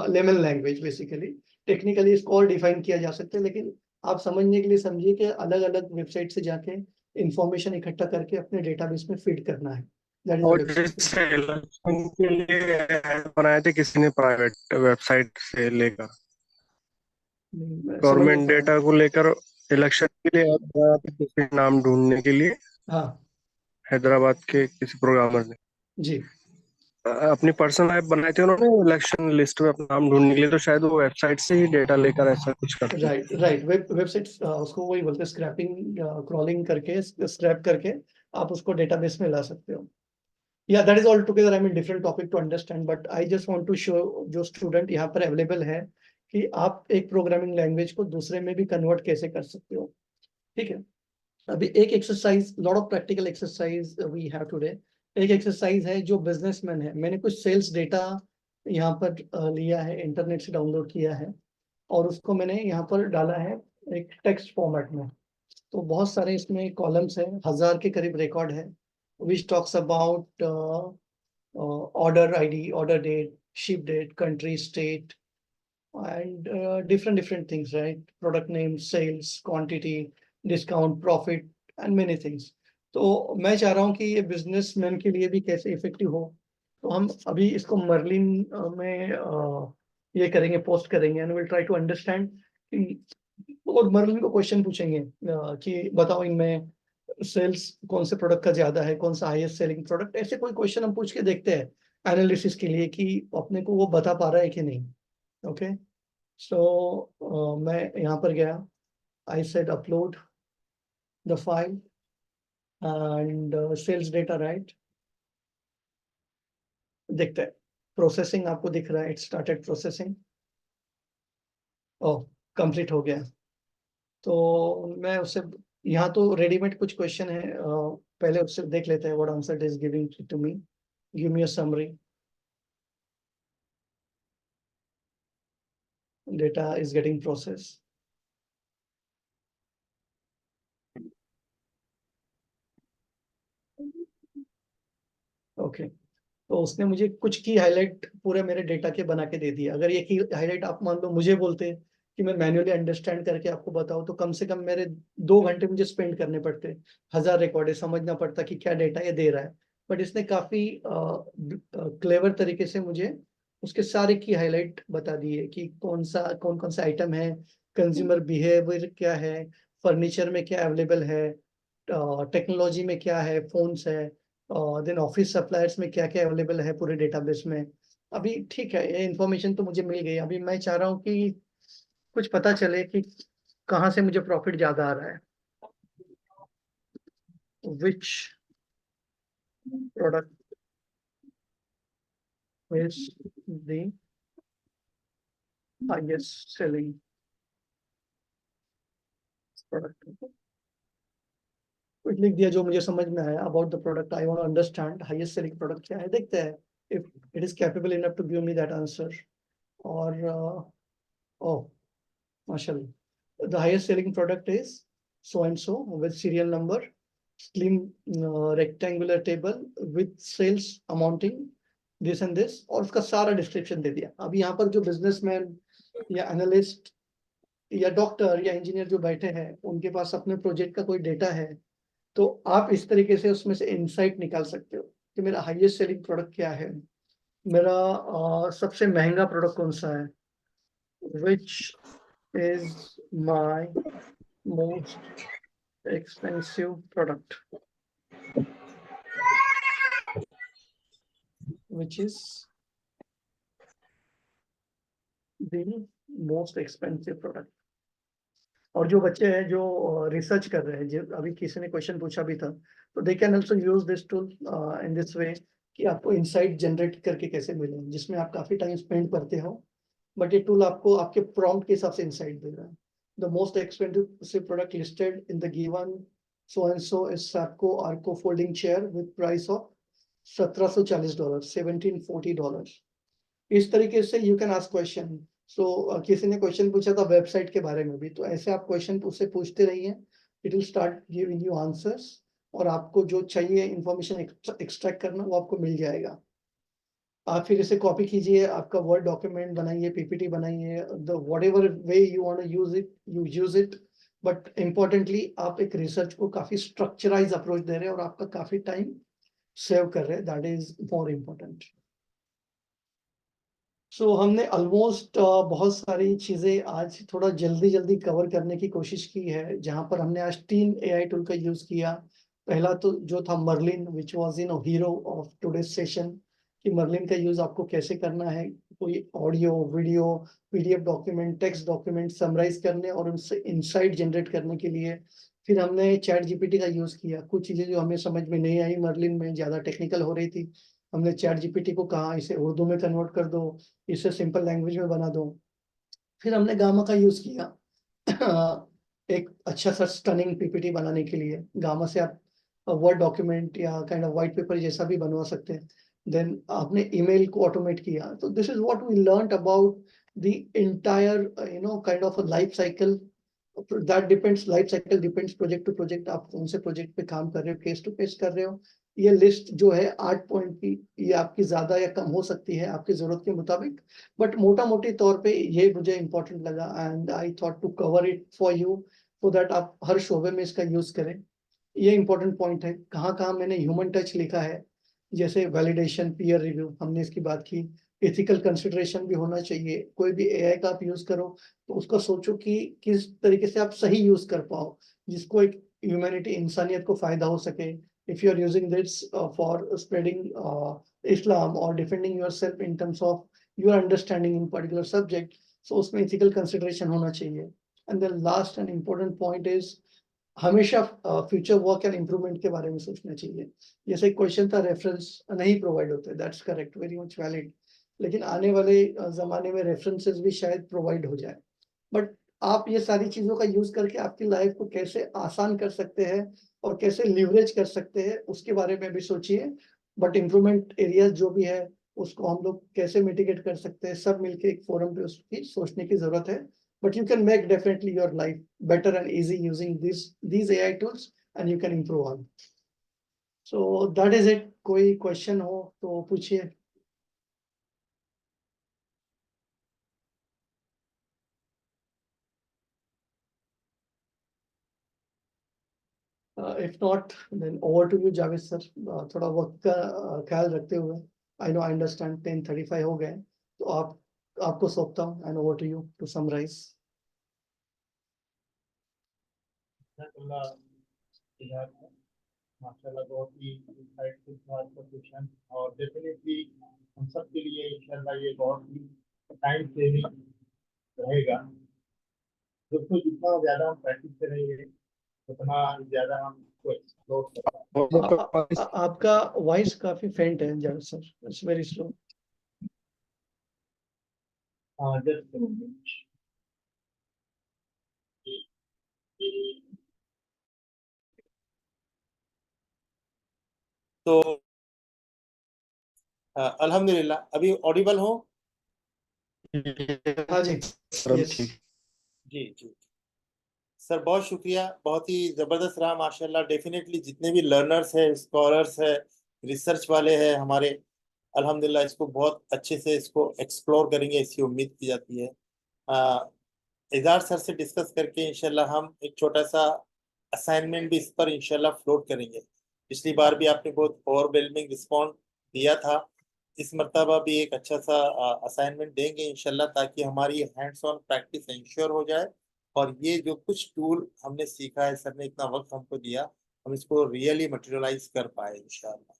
लेमन लैंग्वेज। बेसिकली टेक्निकली इसको और डिफाइन किया जा सकता है, लेकिन आप समझने के लिए समझिए कि अलग अलग वेबसाइट से जाके इंफॉर्मेशन इकट्ठा करके अपने डेटाबेस में फीड करना है। दैट इज और वेब स्क्रैपिंग। जैसे इलेक्शन के लिए ad बनाए थे किसी ने प्राइवेट वेबसाइट से लेकर, मैं समझ नहीं गवर्नमेंट पाया। डेटा को लेकर इलेक्शन के लिए ad बनाया था किसी नाम ढूंढने के लिए, हाँ हैदराबाद के किसी प्रोग्रामर ने जी, अपनी पर्सनल ऐप बनाए थे उन्होंने इलेक्शन लिस्ट में अपना नाम ढूंढने के लिए, तो शायद वो वेबसाइट से ही डेटा लेकर ऐसा कुछ करते हैं। Right right. वेबसाइट उसको वही बोलते हैं स्क्रैपिंग, क्रॉलिंग करके स्क्रैप करके आप उसको डेटाबेस में ला सकते हो। Yeah, that is altogether, I mean, different topic to understand, but I just want to show जो स्टूडेंट यहाँ पर अवेलेबल है कि आप एक प्रोग्रामिंग लैंग्वेज को दूसरे में भी कन्वर्ट कैसे कर सकते हो। ठीक है, अभी एक exercise, lot of practical exercise we have today. एक एक्सरसाइज है जो बिजनेसमैन है, मैंने कुछ सेल्स डेटा यहाँ पर लिया है, इंटरनेट से डाउनलोड किया है और उसको मैंने यहाँ पर डाला है एक टेक्स्ट फॉर्मेट में। तो बहुत सारे इसमें कॉलम्स हैं, 1000 के करीब रिकॉर्ड है विच talks about order ID, order date, ship date, country, state, and different things, right? Product name, sales, quantity, discount, profit, and many things. तो मैं चाह रहा हूँ कि ये बिजनेसमैन के लिए भी कैसे इफेक्टिव हो। तो हम अभी इसको मर्लिन में ये करेंगे, पोस्ट करेंगे and will try to understand. और मर्लिन को क्वेश्चन पूछेंगे कि बताओ इनमें सेल्स कौन से प्रोडक्ट का ज्यादा है, कौन सा हाईएस्ट सेलिंग प्रोडक्ट, ऐसे कोई क्वेश्चन हम पूछ के देखते हैं एनालिसिस के लिए कि अपने को वो बता पा रहा है कि नहीं। ओके, सो मैं यहाँ पर गया, I said upload the file and sales data, right. देखते हैं, प्रोसेसिंग आपको दिख रहा है, it started processing. Oh, complete हो गया। तो मैं उससे, यहाँ तो रेडीमेड कुछ क्वेश्चन है, पहले उससे देख लेते हैं what answer is giving to me. Give me a summary. Data is getting processed. Okay, तो उसने मुझे कुछ की हाईलाइट पूरे मेरे डेटा के बना के दे दिया। अगर ये की हाईलाइट आप मान लो मुझे बोलते कि मैं मैन्युअली अंडरस्टैंड करके आपको बताऊं तो कम से कम मेरे 2 घंटे मुझे स्पेंड करने पड़ते। 1000 रिकॉर्ड समझना पड़ता कि क्या डेटा ये दे रहा है। बट इसने काफी क्लेवर तरीके से मुझे उसके सारे की हाईलाइट बता दी है कि कौन कौन सा आइटम है, कंज्यूमर बिहेवियर क्या है, फर्नीचर में क्या अवेलेबल है, टेक्नोलॉजी में क्या है, फोन्स है, देन ऑफिस सप्लायर्स में क्या क्या अवेलेबल है पूरे डेटाबेस में। अभी ठीक है, ये इन्फॉर्मेशन तो मुझे मिल गई। अभी मैं चाह रहा हूँ कि कुछ पता चले कि कहाँ से मुझे प्रॉफिट ज्यादा आ रहा है। Which product is the highest selling product. कुछ लिख दिया जो मुझे समझ में आया about the product. I want to understand highest selling product क्या है। देखते हैं if it is capable enough to give me that answer. और ओह, माशाल्लाह, the highest selling product is so and so with serial number, slim rectangular table with sales amounting this and this, और उसका सारा डिस्क्रिप्शन दे दिया। अब यहाँ पर जो बिजनेसमैन या एनालिस्ट या डॉक्टर या इंजीनियर जो बैठे हैं, उनके पास अपने प्रोजेक्ट का कोई डेटा है, तो आप इस तरीके से उसमें से इंसाइट निकाल सकते हो कि मेरा हाईएस्ट सेलिंग प्रोडक्ट क्या है, मेरा सबसे महंगा प्रोडक्ट कौन सा है, which is my most expensive product, which is the most expensive product। और जो बच्चे हैं जो रिसर्च कर रहे हैं, जो अभी किसी ने क्वेश्चन पूछा भी था, तो they can also use this tool in this way कि आपको इंसाइट जनरेट करके कैसे मिले, जिसमें आप काफी टाइम स्पेंड करते हो, बट ये टूल आपको आपके प्रॉम्प्ट के हिसाब से इंसाइट दे रहा है। The most expensive product listed in the given so and so is Sapco Arco folding chair with price of $1740, $1740। इस तरीके से you can ask question. So किसी ने क्वेश्चन पूछा था वेबसाइट के बारे में भी, तो ऐसे आप क्वेश्चन उससे पूछते रहिए, it will start giving you answers, और आपको जो चाहिए इंफॉर्मेशन एक्सट्रैक्ट करना वो आपको मिल जाएगा। आप फिर इसे कॉपी कीजिए, आपका वर्ड डॉक्यूमेंट बनाइए, पीपीटी बनाइए, the whatever way you want to use it, you use it, but importantly आप एक रिसर्च को काफी स्ट्रक्चराइज अप्रोच दे रहे हैं और आपका काफी टाइम सेव कर रहे हैं, दैट इज मोर इम्पोर्टेंट। सो हमने ऑलमोस्ट बहुत सारी चीजें आज थोड़ा जल्दी जल्दी कवर करने की कोशिश की है, जहां पर हमने आज 3 AI टूल का यूज किया। पहला तो जो था Merlin, which was in hero of today's session, कि मर्लिन का यूज आपको कैसे करना है, कोई audio, video, PDF document, text document summarise करने और उनसे इंसाइट जनरेट करने के लिए। फिर हमने चैट जीपीटी का यूज किया, कुछ चीजें जो हमें समझ में नहीं आई मर्लिन में, ज्यादा टेक्निकल हो रही थी, हमने चैट जीपीटी को कहा इसे उर्दू में कन्वर्ट कर दो, इसे सिंपल लैंग्वेज में बना दो। फिर हमने गामा का यूज किया एक अच्छा सा स्टनिंग पीपीटी बनाने के लिए। गामा से आप वर्ड डॉक्यूमेंट या काइंड ऑफ व्हाइट पेपर जैसा भी बनवा सकते हैं। देन आपने ईमेल को ऑटोमेट किया। तो this is what we learned about the entire kind of life cycle. That depends, life cycle depends project to project, आप कौन से प्रोजेक्ट पे काम कर रहे हो, केस टू केस कर रहे हो। ये लिस्ट जो है 8 पॉइंट की, ये आपकी ज्यादा या कम हो सकती है आपकी जरूरत के मुताबिक, बट मोटा मोटी तौर पे ये मुझे इंपॉर्टेंट लगा and I thought to cover it for you, so that आप हर शोबे में इसका यूज करें। ये इंपॉर्टेंट पॉइंट है। कहाँ कहाँ मैंने ह्यूमन टच लिखा है, जैसे वैलिडेशन, पीयर रिव्यू, हमने इसकी बात की। एथिकल कंसिडरेशन भी होना चाहिए। कोई भी AI का आप यूज करो तो उसका सोचो कि किस तरीके से आप सही यूज कर पाओ, जिसको एक ह्यूमैनिटी, इंसानियत को फायदा हो सके। If you are using this for spreading Islam और defending yourself in terms of your understanding in particular subject, so उसमें एथिकल कंसिडरेशन होना चाहिए। And then last and important point is हमेशा फ्यूचर वर्क एंड इम्प्रूवमेंट के बारे में सोचना चाहिए। जैसे क्वेश्चन था रेफरेंस नहीं प्रोवाइड होते, that's correct, very much valid, लेकिन आने वाले जमाने में रेफरेंसेस भी शायद प्रोवाइड हो जाए। बट आप ये सारी चीजों का यूज करके आपकी लाइफ को कैसे आसान कर सकते हैं और कैसे लिवरेज कर सकते हैं, उसके बारे में भी सोचिए। बट इम्प्रूवमेंट एरियाज जो भी है उसको हम लोग कैसे मिटिगेट कर सकते हैं, सब मिलके एक फोरम पे उसकी सोचने की जरूरत है। But you can make definitely your life better and easy using these AI tools, and you can improve on. So that is it. कोई question हो तो पूछिए। If not, then over to you, Javed sir. थोड़ा वक्त का ख्याल रखते हुए, I know, I understand 10:35 हो गए, तो आपको सौंपता हूँ, and over to you to summarize. माशाल्लाह बहुत ही इंसाइटफुल था आपका क्वेश्चन, और डेफिनेटली हम सब के लिए इंशाल्लाह ये बहुत ही टाइम सेविंग रहेगा। दोस्तों जितना ज्यादा हम प्रैक्टिस करेंगे उतना ज्यादा हम इसको एक्सप्लोर कर पाएंगे। आपका वॉइस काफी फेंट है Javed sir, it's very slow. हाँ जस्ट तो अल्हम्दुलिल्लाह अभी ऑडिबल हो? हाँ जी, ठीक। जी जी। सर बहुत शुक्रिया, बहुत ही जबरदस्त रहा माशाल्लाह। डेफिनेटली जितने भी लर्नर्स है, स्कॉलर्स है, रिसर्च वाले हैं हमारे, अल्हम्दुलिल्लाह इसको बहुत अच्छे से इसको एक्सप्लोर करेंगे, इसकी उम्मीद की जाती है। इज़हार सर से डिस्कस करके इंशाल्लाह हम एक छोटा सा असाइनमेंट भी इस पर इंशाल्लाह फ्लोट करेंगे। पिछली बार भी आपने बहुत ओवरवेलमिंग रिस्पॉन्ड दिया था, इस मर्तबा भी एक अच्छा सा असाइनमेंट देंगे इंशाल्लाह, ताकि हमारी हैंड्स ऑन प्रैक्टिस इंश्योर हो जाए और ये जो कुछ टूल हमने सीखा है, सर ने इतना वक्त हमको दिया, हम इसको रियली मटेरियलाइज कर पाए इंशाल्लाह।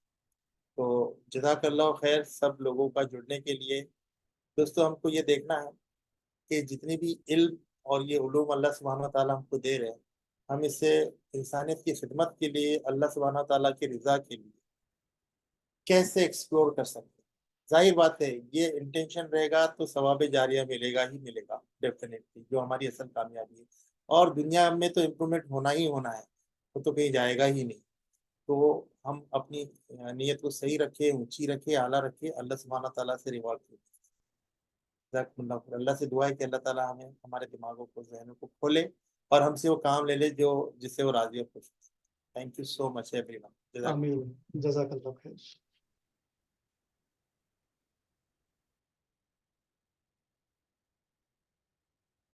तो जज़ाकल्लाह खैर सब लोगों का जुड़ने के लिए। दोस्तों हमको ये देखना है कि जितनी भी इल्म और ये उलूम अल्लाह सुब्हानहू व तआला हमको दे रहे हैं, हम इसे इंसानियत की खिदमत के लिए, अल्लाह सुब्हानहू व तआला की रज़ा के लिए कैसे एक्सप्लोर कर सकते हैं। जाहिर बात है ये इंटेंशन रहेगा तो सवाब जारिया मिलेगा ही मिलेगा डेफिनेटली, जो हमारी असल कामयाबी है। और दुनिया में तो इम्प्रूवमेंट होना ही होना है, वो तो कहीं जाएगा ही नहीं। तो हम अपनी नीयत को सही रखें, ऊंची रखें, आला रखें, अल्लाह सुब्हानहू व तआला से रिवॉर्ड करें। अल्लाह से दुआ है कि अल्लाह ताला हमें हमारे दिमागों को, जहनों को खोले और हमसे वो काम ले ले जो जिससे वो राजी और खुश। Thank you so much everyone. आमीन, जज़ाकल्लाह खैर।